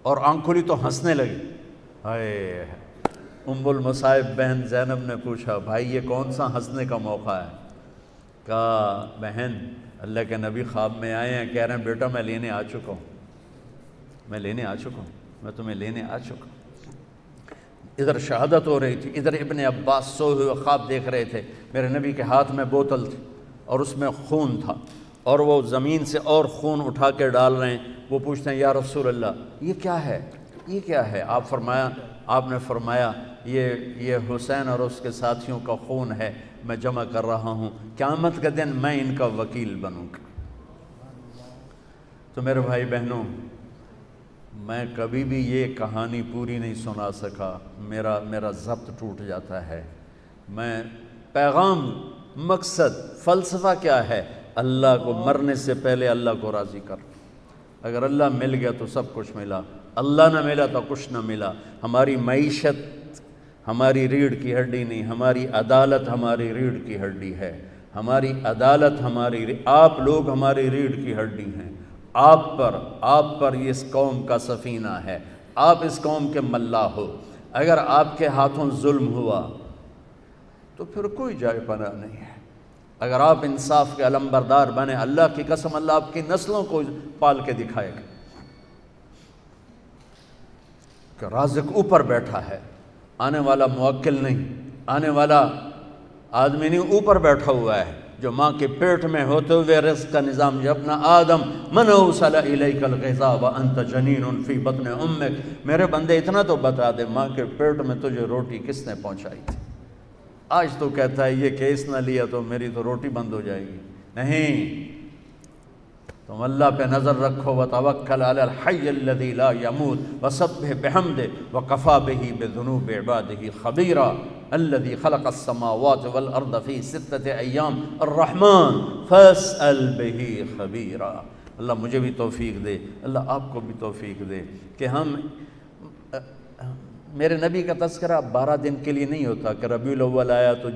اور آنکھ کھلی تو ہنسنے لگی۔ ہائے، ام المصائب بہن زینب نے پوچھا بھائی یہ کون سا ہنسنے کا موقع ہے؟ کہا بہن اللہ کے نبی خواب میں آئے ہیں، کہہ رہے ہیں بیٹا میں لینے آ چکا ہوں، میں لینے آ چکا ہوں، میں تمہیں لینے آ چکا ہوں۔ ادھر شہادت ہو رہی تھی، ادھر ابن عباس سوئے ہوئے خواب دیکھ رہے تھے، میرے نبی کے ہاتھ میں بوتل تھی اور اس میں خون تھا، اور وہ زمین سے اور خون اٹھا کے ڈال رہے ہیں۔ وہ پوچھتے ہیں یا رسول اللہ یہ کیا ہے، یہ کیا ہے؟ آپ نے فرمایا یہ حسین اور اس کے ساتھیوں کا خون ہے، میں جمع کر رہا ہوں، قیامت کے دن میں ان کا وکیل بنوں گا۔ تو میرے بھائی بہنوں، میں کبھی بھی یہ کہانی پوری نہیں سنا سکا، میرا ضبط ٹوٹ جاتا ہے۔ میں پیغام، مقصد، فلسفہ کیا ہے؟ اللہ کو مرنے سے پہلے اللہ کو راضی کر۔ اگر اللہ مل گیا تو سب کچھ ملا، اللہ نہ ملا تو کچھ نہ ملا۔ ہماری معیشت ہماری ریڑھ کی ہڈی نہیں، ہماری عدالت ہماری ریڑھ کی ہڈی ہے، ہماری عدالت آپ لوگ ہماری ریڑھ کی ہڈی ہیں۔ آپ پر یہ اس قوم کا سفینہ ہے، آپ اس قوم کے ملا ہو۔ اگر آپ کے ہاتھوں ظلم ہوا تو پھر کوئی جائے پناہ نہیں ہے۔ اگر آپ انصاف کے علمبردار بنے، اللہ کی قسم اللہ آپ کی نسلوں کو پال کے دکھائے گا کہ رازق اوپر بیٹھا ہے، آنے والا موکل نہیں، آنے والا آدمی نہیں، اوپر بیٹھا ہوا ہے، جو ماں کے پیٹ میں ہوتے ہوئے رزق کا نظام۔ یابن آدم من اوصل الیک الغذاء وانت جنین فی بطن امک، میرے بندے اتنا تو بتا دے ماں کے پیٹ میں تجھے روٹی کس نے پہنچائی تھی؟ آج تو کہتا ہے یہ کیس نہ لیا تو میری تو روٹی بند ہو جائے گی۔ نہیں، تم اللہ پہ نظر رکھو، وتوکل علی الحی الذی لا یموت وسبح بحمدہ وکفی بہ بذنوب عبادہ خبیرا الذی خلق السماوات والارض فی ستۃ ایام الرحمن فاسأل بہ خبیرا۔ اللہ مجھے بھی توفیق دے، اللہ آپ کو بھی توفیق دے کہ ہم میرے نبی کا تذکرہ 12 دن کے لیے نہیں ہوتا کہ ربیع الاول آیا تو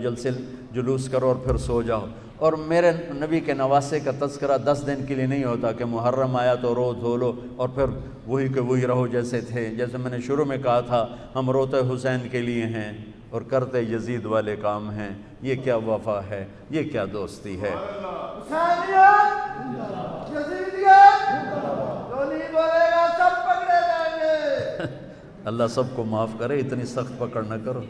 جلوس کرو اور پھر سو جاؤ، اور میرے نبی کے نواسے کا تذکرہ 10 دن کے لیے نہیں ہوتا کہ محرم آیا تو رو دھو لو اور پھر وہی کہ وہی رہو جیسے تھے۔ جیسے میں نے شروع میں کہا تھا، ہم روتے حسین کے لیے ہیں اور کرتے یزید والے کام ہیں۔ یہ کیا وفا ہے، یہ کیا دوستی ہے؟ حسینیت، یزیدیت، جو نہیں بولے گا سب پکڑے جائیں گے۔ اللہ سب کو معاف کرے، اتنی سخت پکڑ نہ کرو۔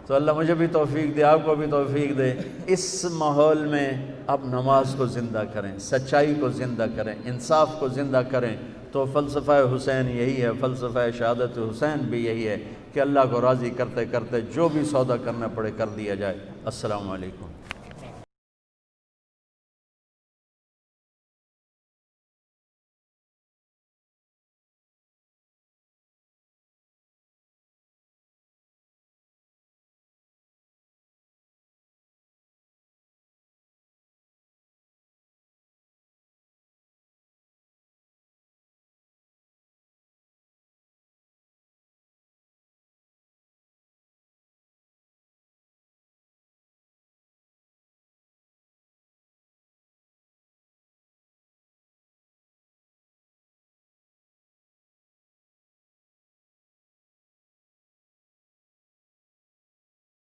تو اللہ مجھے بھی توفیق دے، آپ کو بھی توفیق دے۔ اس ماحول میں آپ نماز کو زندہ کریں، سچائی کو زندہ کریں، انصاف کو زندہ کریں، تو فلسفہ حسین یہی ہے، فلسفہ شہادت حسین بھی یہی ہے کہ اللہ کو راضی کرتے کرتے جو بھی سودا کرنا پڑے کر دیا جائے۔ السلام علیکم۔